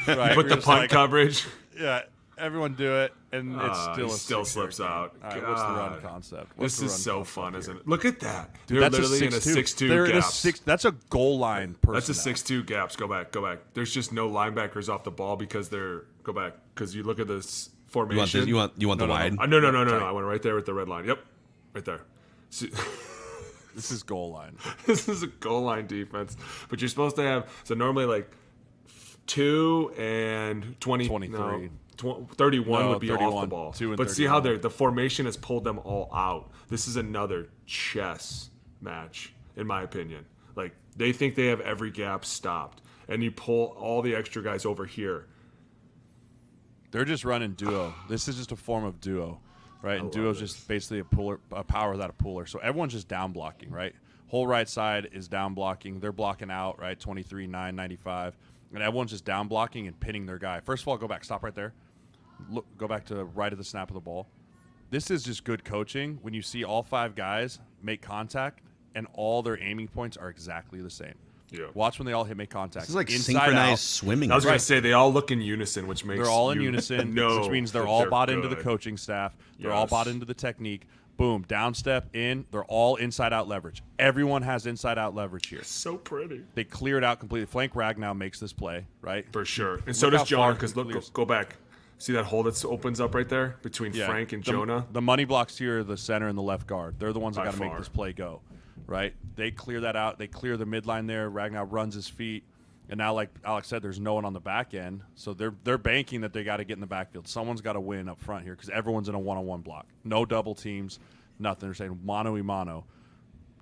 [SPEAKER 4] Right?
[SPEAKER 5] Put
[SPEAKER 4] We're
[SPEAKER 5] the
[SPEAKER 4] just
[SPEAKER 5] punt
[SPEAKER 4] like,
[SPEAKER 5] coverage.
[SPEAKER 4] Yeah, everyone do it, and it's still
[SPEAKER 5] he
[SPEAKER 4] a
[SPEAKER 5] still
[SPEAKER 4] 6-yard
[SPEAKER 5] slips
[SPEAKER 4] gain.
[SPEAKER 5] out.
[SPEAKER 4] All right, what's the run
[SPEAKER 5] God.
[SPEAKER 4] concept? What's
[SPEAKER 5] This
[SPEAKER 4] the
[SPEAKER 5] is
[SPEAKER 4] run
[SPEAKER 5] so
[SPEAKER 4] concept
[SPEAKER 5] fun,
[SPEAKER 4] here?
[SPEAKER 5] isn't it? Look at that.
[SPEAKER 4] Dude,
[SPEAKER 5] They're
[SPEAKER 4] that's
[SPEAKER 5] literally in a 6-2
[SPEAKER 4] They're in a
[SPEAKER 5] gaps.
[SPEAKER 4] that's a goal line person.
[SPEAKER 5] That's a 6-2 gaps. Go back. There's just no linebackers off the ball because go back because you look at this formation.
[SPEAKER 3] You want the wide?
[SPEAKER 5] No. I went right there with the red line. Yep, right there. See,
[SPEAKER 4] This is goal line.
[SPEAKER 5] this is a goal line defense, but you're supposed to have normally like 2 and 20,
[SPEAKER 4] 23.
[SPEAKER 5] no, 31
[SPEAKER 4] No,
[SPEAKER 5] would be off
[SPEAKER 4] 31,
[SPEAKER 5] the ball.
[SPEAKER 4] 2 and
[SPEAKER 5] but see how
[SPEAKER 4] 31.
[SPEAKER 5] the formation has pulled them all out. This is another chess match, in my opinion. Like they think they have every gap stopped, and you pull all the extra guys over here.
[SPEAKER 4] They're just running duo. This is just a form of duo, right? And duo is just basically a power without a puller. So everyone's just down blocking, right? Whole right side is down blocking. They're blocking out, right? 23, 9, 95. And everyone's just down blocking and pinning their guy. First of all, go back. Stop right there. Look, go back to right of the snap of the ball. This is just good coaching when you see all 5 guys make contact and all their aiming points are exactly the same.
[SPEAKER 5] Yeah.
[SPEAKER 4] Watch when they all make contact.
[SPEAKER 3] This is like
[SPEAKER 4] Inside
[SPEAKER 3] synchronized
[SPEAKER 4] out.
[SPEAKER 3] swimming.
[SPEAKER 5] I was going to say they all look in unison, which makes
[SPEAKER 4] They're all in
[SPEAKER 5] you
[SPEAKER 4] unison,
[SPEAKER 5] know
[SPEAKER 4] which means they're
[SPEAKER 5] that
[SPEAKER 4] all bought into the
[SPEAKER 5] good.
[SPEAKER 4] coaching staff. They're all
[SPEAKER 5] Yes.
[SPEAKER 4] bought into the technique. Boom, down step in. They're all inside out leverage. Everyone has inside out leverage here.
[SPEAKER 5] So pretty.
[SPEAKER 4] They clear it out completely. Flank Ragnow makes this play, right?
[SPEAKER 5] For sure. And so
[SPEAKER 4] Look
[SPEAKER 5] does
[SPEAKER 4] how
[SPEAKER 5] Jonah,
[SPEAKER 4] far
[SPEAKER 5] because
[SPEAKER 4] he
[SPEAKER 5] look,
[SPEAKER 4] clears.
[SPEAKER 5] go back. See that hole that opens up right there between
[SPEAKER 4] Yeah.
[SPEAKER 5] Frank and
[SPEAKER 4] The-
[SPEAKER 5] Jonah?
[SPEAKER 4] The money blocks here are the center and the left guard. They're the ones that
[SPEAKER 5] By
[SPEAKER 4] got to make
[SPEAKER 5] far.
[SPEAKER 4] this play go, right? They clear that out. They clear the midline there. Ragnow runs his feet. And now, like Alex said, there's no one on the back end. So they're banking that they got to get in the backfield. Someone's got to win up front here because everyone's in a one-on-one block. No double teams, nothing. They're saying mano-y-mano.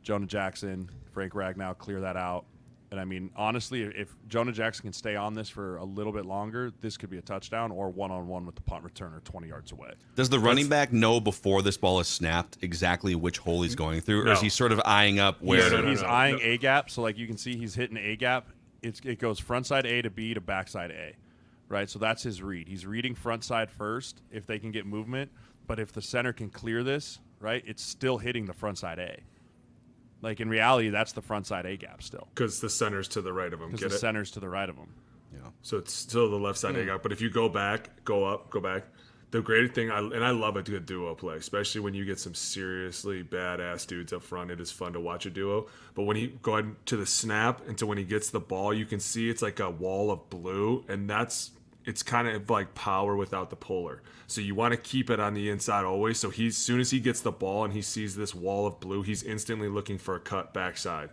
[SPEAKER 4] Jonah Jackson, Frank Ragnow, clear that out. And, I mean, honestly, if Jonah Jackson can stay on this for a little bit longer, this could be a touchdown or one-on-one with the punt returner 20 yards away.
[SPEAKER 3] Does the running back know before this ball is snapped exactly which hole he's going through, or is
[SPEAKER 5] No.
[SPEAKER 3] he sort of eyeing up where?
[SPEAKER 4] He's eyeing A gap, so like you can see he's hitting A gap. It goes front side A to B to back side A, right? So that's his read. He's reading front side first if they can get movement, but if the center can clear this, right, it's still hitting the front side A. Like in reality, that's the front side A gap still
[SPEAKER 5] Because the center's to the right of him.
[SPEAKER 4] because
[SPEAKER 5] Get
[SPEAKER 4] the
[SPEAKER 5] it?
[SPEAKER 4] center's to the right of him.
[SPEAKER 5] So it's still the left side gap. But if you go back, go up, go back. The great thing, and I love a good duo play, especially when you get some seriously badass dudes up front. It is fun to watch a duo. But when he go ahead to the snap and to when he gets the ball, you can see it's like a wall of blue, and it's kind of like power without the puller. So you want to keep it on the inside always. So as soon as he gets the ball and he sees this wall of blue, he's instantly looking for a cut backside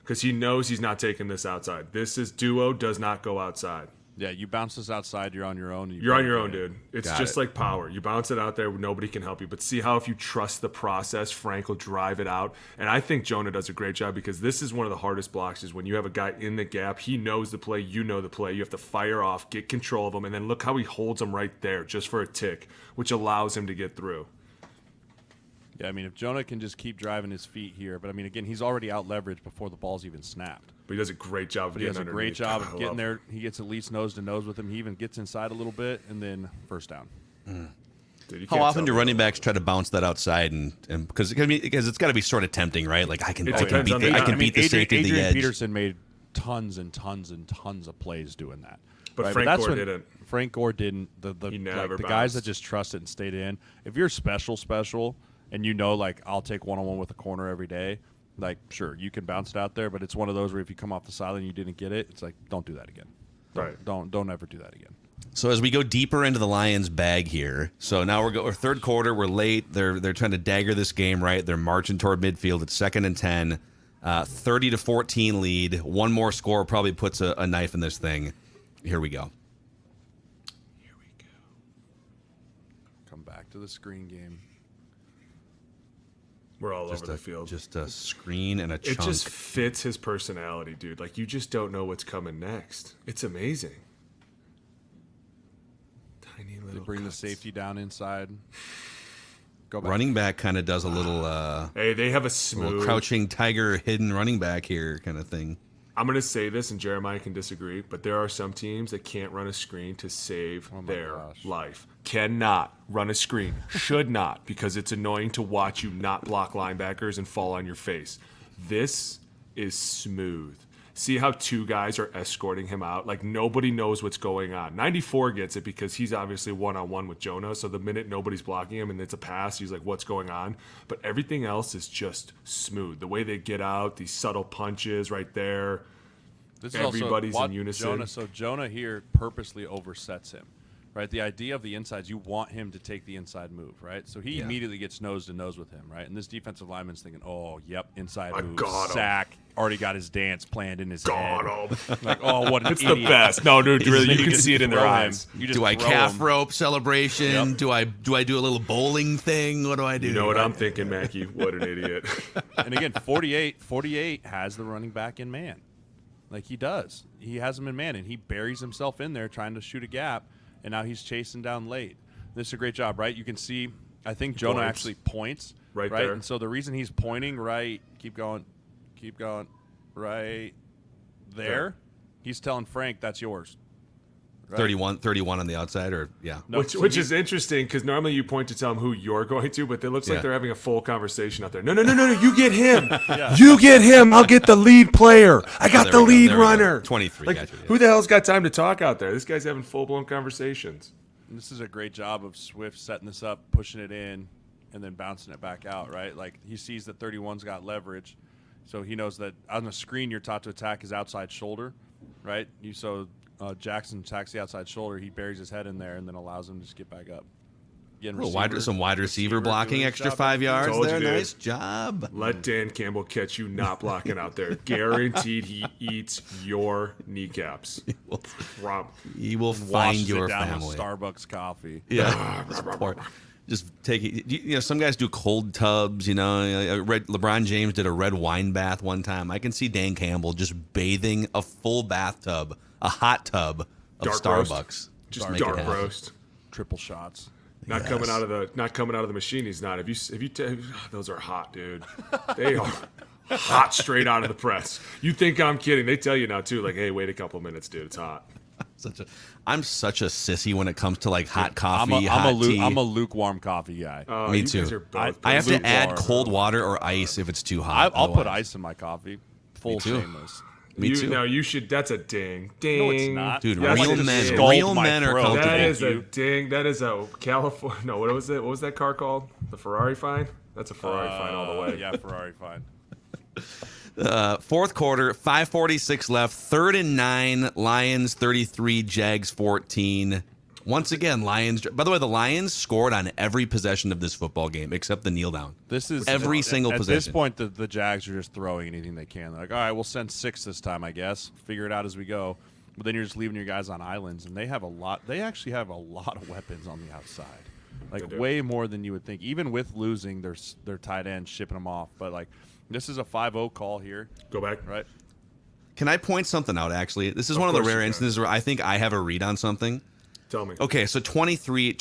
[SPEAKER 5] because he knows he's not taking this outside. This is duo does not go outside.
[SPEAKER 4] Yeah, you bounce this outside, you're on your own.
[SPEAKER 5] You're on your own, dude. It's
[SPEAKER 3] Got
[SPEAKER 5] just
[SPEAKER 3] it.
[SPEAKER 5] like power. You bounce it out there, nobody can help you. But see how if you trust the process, Frank will drive it out. And I think Jonah does a great job because this is one of the hardest blocks is when you have a guy in the gap. He knows the play, you know the play. You have to fire off, get control of him, and then look how he holds him right there just for a tick, which allows him to get through.
[SPEAKER 4] Yeah, I mean, if Jonah can just keep driving his feet here, but I mean, again, he's already out leveraged before the ball's even snapped.
[SPEAKER 5] But he does a great job of
[SPEAKER 4] But he
[SPEAKER 5] getting
[SPEAKER 4] does a
[SPEAKER 5] underneath.
[SPEAKER 4] great job
[SPEAKER 5] God,
[SPEAKER 4] of
[SPEAKER 5] I
[SPEAKER 4] getting
[SPEAKER 5] love
[SPEAKER 4] there. He gets at least nose to nose with him. He even gets inside a little bit, and then first down.
[SPEAKER 5] Dude, you
[SPEAKER 3] How
[SPEAKER 5] can't
[SPEAKER 3] often
[SPEAKER 5] tell
[SPEAKER 3] do
[SPEAKER 5] me
[SPEAKER 3] running
[SPEAKER 5] that.
[SPEAKER 3] backs try to bounce that outside and because it's got to be sort of tempting, right? Like I can beat
[SPEAKER 5] depends on the
[SPEAKER 3] the, I
[SPEAKER 5] guy.
[SPEAKER 3] can
[SPEAKER 5] I
[SPEAKER 3] beat the safety of the
[SPEAKER 4] Adrian
[SPEAKER 3] edge.
[SPEAKER 4] Peterson made tons and tons and tons of plays doing that.
[SPEAKER 5] But
[SPEAKER 4] right?
[SPEAKER 5] Frank
[SPEAKER 4] that's
[SPEAKER 5] Gore
[SPEAKER 4] when
[SPEAKER 5] didn't.
[SPEAKER 4] Frank Gore didn't.
[SPEAKER 5] He never
[SPEAKER 4] the guys that
[SPEAKER 5] bounced.
[SPEAKER 4] just trusted and stayed in. If you're special, and you know, like I'll take one-on-one with a corner every day, like sure you can bounce it out there, but it's one of those where if you come off the sideline and you didn't get it, it's like don't do that again.
[SPEAKER 5] Right.
[SPEAKER 4] Don't ever do that again.
[SPEAKER 3] So as we go deeper into the Lions' bag here, so now we're third quarter. We're late. They're trying to dagger this game, right? They're marching toward midfield. It's 2nd and 10, 30-14 lead. One more score probably puts a knife in this thing. Here we go.
[SPEAKER 4] Come back to the screen game.
[SPEAKER 5] We're all over the field.
[SPEAKER 3] Just a screen and a
[SPEAKER 5] It
[SPEAKER 3] chunk.
[SPEAKER 5] just fits his personality, dude. Like, you just don't know what's coming next. It's amazing. Tiny
[SPEAKER 4] They
[SPEAKER 5] little
[SPEAKER 4] bring the
[SPEAKER 5] cuts.
[SPEAKER 4] safety down inside. Go back.
[SPEAKER 3] Running back kind of does a little
[SPEAKER 5] Hey, they have a
[SPEAKER 3] little
[SPEAKER 5] smooth...
[SPEAKER 3] crouching tiger hidden running back here kind of thing.
[SPEAKER 5] I'm going to say this, and Jeremiah can disagree, but there are some teams that can't run a screen to save their
[SPEAKER 4] gosh.
[SPEAKER 5] life. Cannot run a screen. Should not, because it's annoying to watch you not block linebackers and fall on your face. This is smooth. See how two guys are escorting him out? Like, nobody knows what's going on. 94 gets it because he's obviously one-on-one with Jonah, so the minute nobody's blocking him and it's a pass, he's like, what's going on? But everything else is just smooth. The way they get out, these subtle punches right there.
[SPEAKER 4] This
[SPEAKER 5] Everybody's
[SPEAKER 4] also,
[SPEAKER 5] in unison.
[SPEAKER 4] Jonah here purposely oversets him, right? The idea of the insides, you want him to take the inside move, right? So he immediately gets nose to nose with him, right? And this defensive lineman's thinking, oh, yep, inside move,
[SPEAKER 5] got him.
[SPEAKER 4] sack, already got his dance planned in his
[SPEAKER 5] Got
[SPEAKER 4] head.
[SPEAKER 5] him.
[SPEAKER 4] Like, oh, what an
[SPEAKER 5] It's
[SPEAKER 4] idiot.
[SPEAKER 5] the best. No, dude, really,
[SPEAKER 4] Then
[SPEAKER 5] you can
[SPEAKER 4] just
[SPEAKER 5] see it in their
[SPEAKER 4] throw him.
[SPEAKER 5] eyes.
[SPEAKER 4] You just
[SPEAKER 3] Do I
[SPEAKER 4] throw
[SPEAKER 3] calf
[SPEAKER 4] him.
[SPEAKER 3] rope celebration?
[SPEAKER 4] Yep.
[SPEAKER 3] Do I do a little bowling thing? What do I do?
[SPEAKER 5] You know what I'm thinking, Mackey? What an idiot.
[SPEAKER 4] And again, 48 has the running back in man. Like he does. He has him in man, and he buries himself in there trying to shoot a gap, and now he's chasing down late. This is a great job, right? You can see, I think Jonah
[SPEAKER 5] points.
[SPEAKER 4] actually points.
[SPEAKER 5] Right there.
[SPEAKER 4] And so the reason he's pointing right, keep going, right there, he's telling Frank, that's yours. Right?
[SPEAKER 3] 31 on the outside, or yeah.
[SPEAKER 4] No,
[SPEAKER 5] Which
[SPEAKER 4] so
[SPEAKER 5] is interesting because normally you point to tell them who you're going to, but it looks
[SPEAKER 3] Yeah.
[SPEAKER 5] like they're having a full conversation out there. No, you get him.
[SPEAKER 4] Yeah.
[SPEAKER 5] You get him. I'll get the lead player. I got
[SPEAKER 3] there
[SPEAKER 5] the
[SPEAKER 3] we go,
[SPEAKER 5] lead
[SPEAKER 3] there we go.
[SPEAKER 5] runner.
[SPEAKER 3] 23,
[SPEAKER 5] Like,
[SPEAKER 3] gotcha, yeah.
[SPEAKER 5] who the hell's got time to talk out there? This guy's having full-blown conversations.
[SPEAKER 4] This is a great job of Swift setting this up, pushing it in, and then bouncing it back out, right? Like he sees that 31's got leverage, so he knows that on the screen you're taught to attack his outside shoulder, right? Jackson attacks the outside shoulder, he buries his head in there, and then allows him to just get back up. Again,
[SPEAKER 3] Some wide receiver blocking
[SPEAKER 4] doing his
[SPEAKER 3] extra
[SPEAKER 4] job.
[SPEAKER 3] 5 yards
[SPEAKER 5] Told you,
[SPEAKER 3] there.
[SPEAKER 5] dude.
[SPEAKER 3] Nice job.
[SPEAKER 5] Let Dan Campbell catch you not blocking out there. Guaranteed he eats your kneecaps.
[SPEAKER 3] He will
[SPEAKER 4] Washes
[SPEAKER 3] find
[SPEAKER 4] it
[SPEAKER 3] your
[SPEAKER 4] down
[SPEAKER 3] family.
[SPEAKER 4] with Starbucks coffee.
[SPEAKER 3] Yeah. Just take it. You know, some guys do cold tubs. You know, LeBron James did a red wine bath one time. I can see Dan Campbell just bathing a full bathtub, a hot tub of
[SPEAKER 5] Dark
[SPEAKER 3] Starbucks.
[SPEAKER 5] roast. Just
[SPEAKER 3] Make it
[SPEAKER 5] dark
[SPEAKER 3] happen.
[SPEAKER 5] roast.
[SPEAKER 4] Triple shots.
[SPEAKER 5] Not coming out of the machine. He's not. Those are hot, dude. They are hot straight out of the press. You think I'm kidding? They tell you now too. Like, hey, wait a couple minutes, dude. It's hot.
[SPEAKER 3] I'm such a sissy when it comes to like hot coffee, hot tea.
[SPEAKER 4] I'm a lukewarm coffee guy.
[SPEAKER 3] Me
[SPEAKER 5] you
[SPEAKER 3] too.
[SPEAKER 5] guys are both
[SPEAKER 3] I have to
[SPEAKER 4] lukewarm.
[SPEAKER 3] add cold water or ice if it's too hot.
[SPEAKER 4] I'll put
[SPEAKER 3] otherwise.
[SPEAKER 4] ice in my coffee. Full
[SPEAKER 3] too.
[SPEAKER 4] shameless.
[SPEAKER 3] Me too.
[SPEAKER 5] No, you should. That's a ding. Ding.
[SPEAKER 4] No, it's not.
[SPEAKER 3] Dude,
[SPEAKER 5] Yes,
[SPEAKER 3] real
[SPEAKER 5] it is.
[SPEAKER 3] men,
[SPEAKER 5] Scald
[SPEAKER 3] real
[SPEAKER 4] my
[SPEAKER 3] men are
[SPEAKER 4] throat.
[SPEAKER 3] comfortable.
[SPEAKER 5] That is a
[SPEAKER 4] you.
[SPEAKER 5] ding. That is a California. No, what was it? What was that car called? The Ferrari fine? That's a Ferrari fine all the way.
[SPEAKER 4] Yeah, Ferrari fine.
[SPEAKER 3] Fourth quarter, 5:46 left, 3rd and 9, Lions 33, Jags 14. Once again, Lions. By the way, the Lions scored on every possession of this football game except the kneel down.
[SPEAKER 4] This is
[SPEAKER 3] Every single
[SPEAKER 4] at
[SPEAKER 3] possession.
[SPEAKER 4] this point, the Jags are just throwing anything they can. They're like, all right, we'll send 6 this time, I guess. Figure it out as we go. But then you're just leaving your guys on islands, and they have a lot. They actually have a lot of weapons on the outside, like way more than you would think. Even with losing their tight end, shipping them off. But like, this is a 5-0 call here.
[SPEAKER 5] Go back.
[SPEAKER 4] Right.
[SPEAKER 3] Can I point something out, actually? This is one of the rare instances where I think I have a read on something.
[SPEAKER 5] Tell me.
[SPEAKER 3] Okay, so 23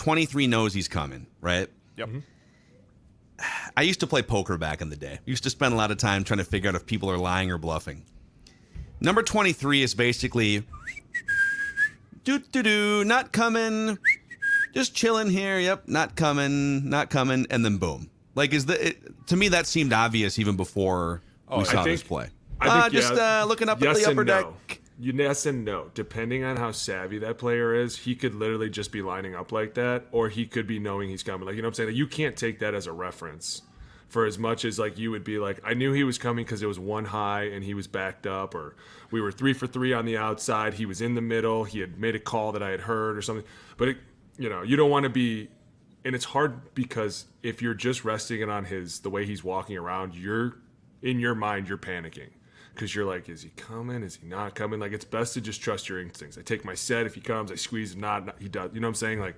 [SPEAKER 3] knows he's coming, right?
[SPEAKER 4] Yep.
[SPEAKER 5] Mm-hmm.
[SPEAKER 3] I used to play poker back in the day. Used to spend a lot of time trying to figure out if people are lying or bluffing. Number 23 is basically, not coming, just chilling here, yep, not coming, and then boom. Like, to me, that seemed obvious even before we saw this play.
[SPEAKER 5] I think,
[SPEAKER 3] looking up at the upper deck.
[SPEAKER 5] Yes and no. Depending on how savvy that player is, he could literally just be lining up like that, or he could be knowing he's coming. Like, you know what I'm saying? Like, you can't take that as a reference for as much as, like, you would be like, I knew he was coming because it was one high and he was backed up, or we were 3 for 3 on the outside. He was in the middle. He had made a call that I had heard or something. But, you don't want to be – and it's hard because if you're just resting it on the way he's walking around, in your mind, you're panicking. Because you're like, is he coming? Is he not coming? Like, it's best to just trust your instincts. I take my set. If he comes, I squeeze. Not he does. You know what I'm saying? Like,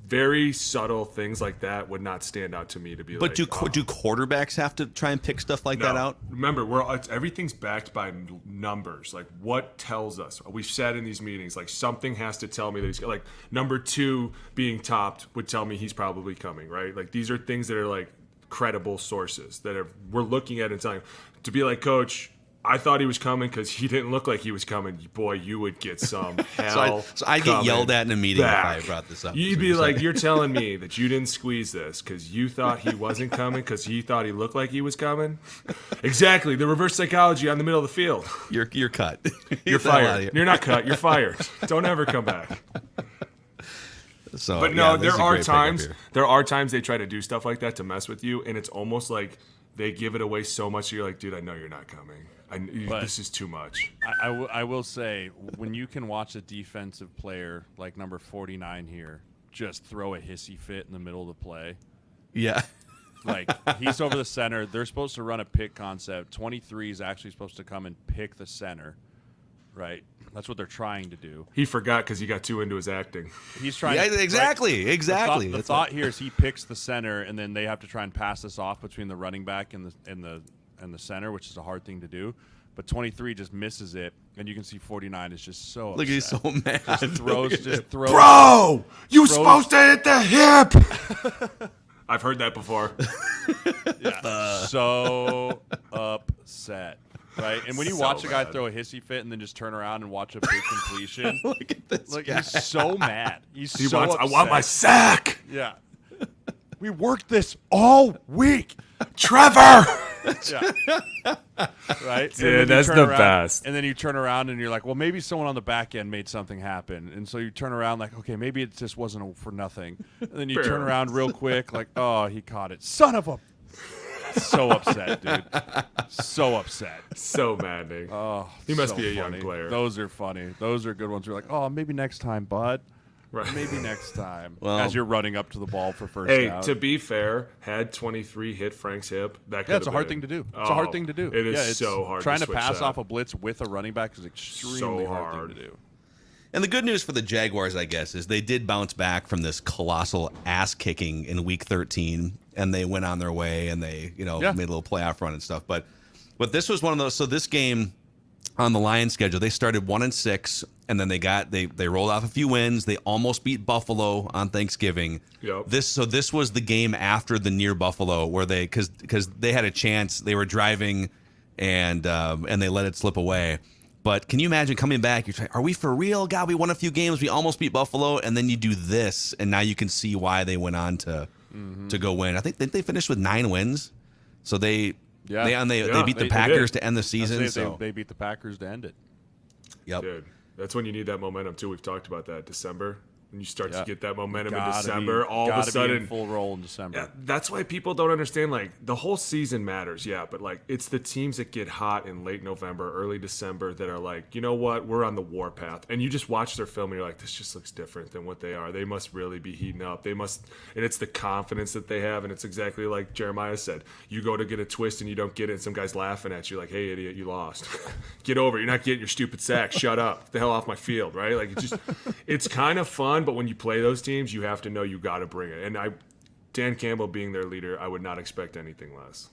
[SPEAKER 5] very subtle things like that would not stand out to me to be
[SPEAKER 3] but do quarterbacks have to try and pick stuff like that out?
[SPEAKER 5] Remember, everything's backed by numbers. Like, what tells us? We've said in these meetings, like, something has to tell me that he's like number 2 being topped would tell me he's probably coming, right? Like, these are things that are like credible sources that we're looking at and telling. To be like, Coach, I thought he was coming because he didn't look like he was coming. Boy, you would get some hell.
[SPEAKER 3] So I get yelled at in a meeting
[SPEAKER 5] back.
[SPEAKER 3] if I brought this up.
[SPEAKER 5] You'd be like, you're telling me that you didn't squeeze this because you thought he wasn't coming because he thought he looked like he was coming? Exactly. The reverse psychology on the middle of the field.
[SPEAKER 3] You're cut.
[SPEAKER 5] You're fired. You're not cut. You're fired. Don't ever come back.
[SPEAKER 3] So,
[SPEAKER 5] but no, there are times they try to do stuff like that to mess with you, and it's almost like they give it away so much. You're like, dude, I know you're not coming. This is too much.
[SPEAKER 4] I will say, when you can watch a defensive player like number 49 here just throw a hissy fit in the middle of the play.
[SPEAKER 3] Yeah.
[SPEAKER 4] Like, he's over the center. They're supposed to run a pick concept. 23 is actually supposed to come and pick the center, right? That's what they're trying to do.
[SPEAKER 5] He forgot because he got too into his acting.
[SPEAKER 4] He's trying.
[SPEAKER 3] Yeah, exactly.
[SPEAKER 4] Right?
[SPEAKER 3] Exactly.
[SPEAKER 4] The thought here is he picks the center, and then they have to try and pass this off between the running back and the center, which is a hard thing to do. But 23 just misses it, and you can see 49 is just so upset.
[SPEAKER 3] Look, he's so mad.
[SPEAKER 4] Just throws.
[SPEAKER 5] Bro, you supposed to hit the hip. I've heard that before.
[SPEAKER 4] Yeah. So upset. Right, and when you watch a guy throw a hissy fit and then just turn around and watch a big completion,
[SPEAKER 3] Look at this guy.
[SPEAKER 4] He's so mad. Upset.
[SPEAKER 5] I want my sack.
[SPEAKER 4] Yeah, we worked this all week,
[SPEAKER 5] Trevor.
[SPEAKER 4] Yeah, right.
[SPEAKER 5] Dude, that's the best.
[SPEAKER 4] And then you turn around and you're like, well, maybe someone on the back end made something happen, and so you turn around like, okay, maybe it just wasn't for nothing. And then you turn around real quick, like, oh, he caught it, son of a. So upset, dude. So upset.
[SPEAKER 5] So maddening.
[SPEAKER 4] Oh,
[SPEAKER 5] he must
[SPEAKER 4] so
[SPEAKER 5] be a
[SPEAKER 4] funny.
[SPEAKER 5] young player.
[SPEAKER 4] Those are funny. Those are good ones. You're like, oh, maybe next time, bud.
[SPEAKER 5] Right.
[SPEAKER 4] Maybe next time.
[SPEAKER 3] Well,
[SPEAKER 4] as you're running up to the ball for first down.
[SPEAKER 5] To be fair, had 23 hit Frank's hip, that could
[SPEAKER 4] it's a hard thing to do. It's a hard thing to do.
[SPEAKER 5] It is
[SPEAKER 4] it's
[SPEAKER 5] so hard.
[SPEAKER 4] Trying to
[SPEAKER 5] switch
[SPEAKER 4] pass
[SPEAKER 5] that.
[SPEAKER 4] off a blitz with a running back is extremely hard thing to do.
[SPEAKER 3] And the good news for the Jaguars, I guess, is they did bounce back from this colossal ass kicking in Week 13, and they went on their way, and they, made a little playoff run and stuff. But this was one of those. So this game on the Lions schedule, they started 1-6, and then they rolled off a few wins. They almost beat Buffalo on Thanksgiving.
[SPEAKER 5] Yep.
[SPEAKER 3] This was the game after the near Buffalo where because they had a chance. They were driving, and they let it slip away. But can you imagine coming back? You're trying, are we for real? God, we won a few games. We almost beat Buffalo, and then you do this, and now you can see why they went on to go win. I think they finished with 9 wins, so they beat the Packers to end the season.
[SPEAKER 4] They beat the Packers to end it.
[SPEAKER 3] Yep.
[SPEAKER 5] Dude, that's when you need that momentum too. We've talked about that. December, and you start to
[SPEAKER 4] Yeah.
[SPEAKER 5] get that momentum in
[SPEAKER 4] Gotta
[SPEAKER 5] December,
[SPEAKER 4] be-
[SPEAKER 5] all of a
[SPEAKER 4] gotta be in
[SPEAKER 5] sudden,
[SPEAKER 4] full roll in December.
[SPEAKER 5] yeah, that's why people don't understand. Like, the whole season matters, yeah, but like it's the teams that get hot in late November, early December that are like, you know what, we're on the warpath, and you just watch their film and you're like, this just looks different than what they are. They must really be heating up. They must, and it's the confidence that they have, and it's exactly like Jeremiah said. You go to get a twist and you don't get it, and some guy's laughing at you like, hey idiot, you lost. Get over it. You're not getting your stupid sack. Shut up. Get the hell off my field, right? Like, it just, it's kind of fun, but when you play those teams, you have to know you got to bring it. And Dan Campbell being their leader, I would not expect anything less.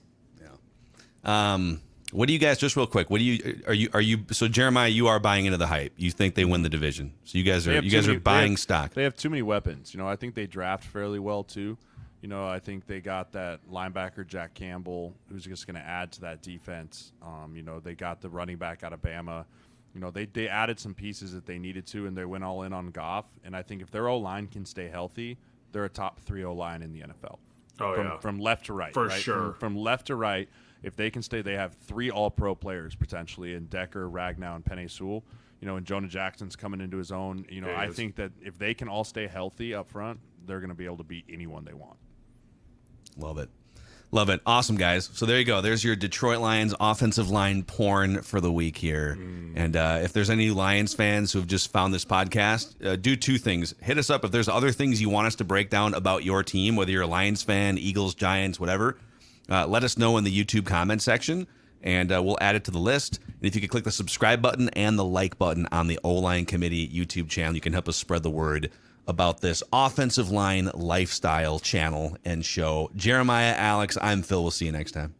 [SPEAKER 3] What do you guys, just real quick, what do you so Jeremiah, you are buying into the hype. You think they win the division. So you guys are buying stock.
[SPEAKER 4] They have too many weapons. You know, I think they draft fairly well too. You know, I think they got that linebacker Jack Campbell, who's just going to add to that defense. You know, they got the running back out of Bama. You know, they added some pieces that they needed to, and they went all in on Goff. And I think if their O-line can stay healthy, they're a top 3 O-line in the NFL. From left to right.
[SPEAKER 5] For
[SPEAKER 4] right?
[SPEAKER 5] sure.
[SPEAKER 4] From left to right, if they can stay, they have 3 all-pro players potentially in Decker, Ragnow, and Penne Sewell. You know, and Jonah Jackson's coming into his own. You know, I think that if they can all stay healthy up front, they're going to be able to beat anyone they want.
[SPEAKER 3] Love it. Love it. Awesome, guys. So there you go. There's your Detroit Lions offensive line porn for the week here. And if there's any Lions fans who have just found this podcast, do 2 things. Hit us up if there's other things you want us to break down about your team, whether you're a Lions fan, Eagles, Giants, whatever. Let us know in the YouTube comment section, and we'll add it to the list. And if you could click the subscribe button and the like button on the O-Line Committee YouTube channel, you can help us spread the word about this offensive line lifestyle channel and show. Jeremiah, Alex, I'm Phil. We'll see you next time.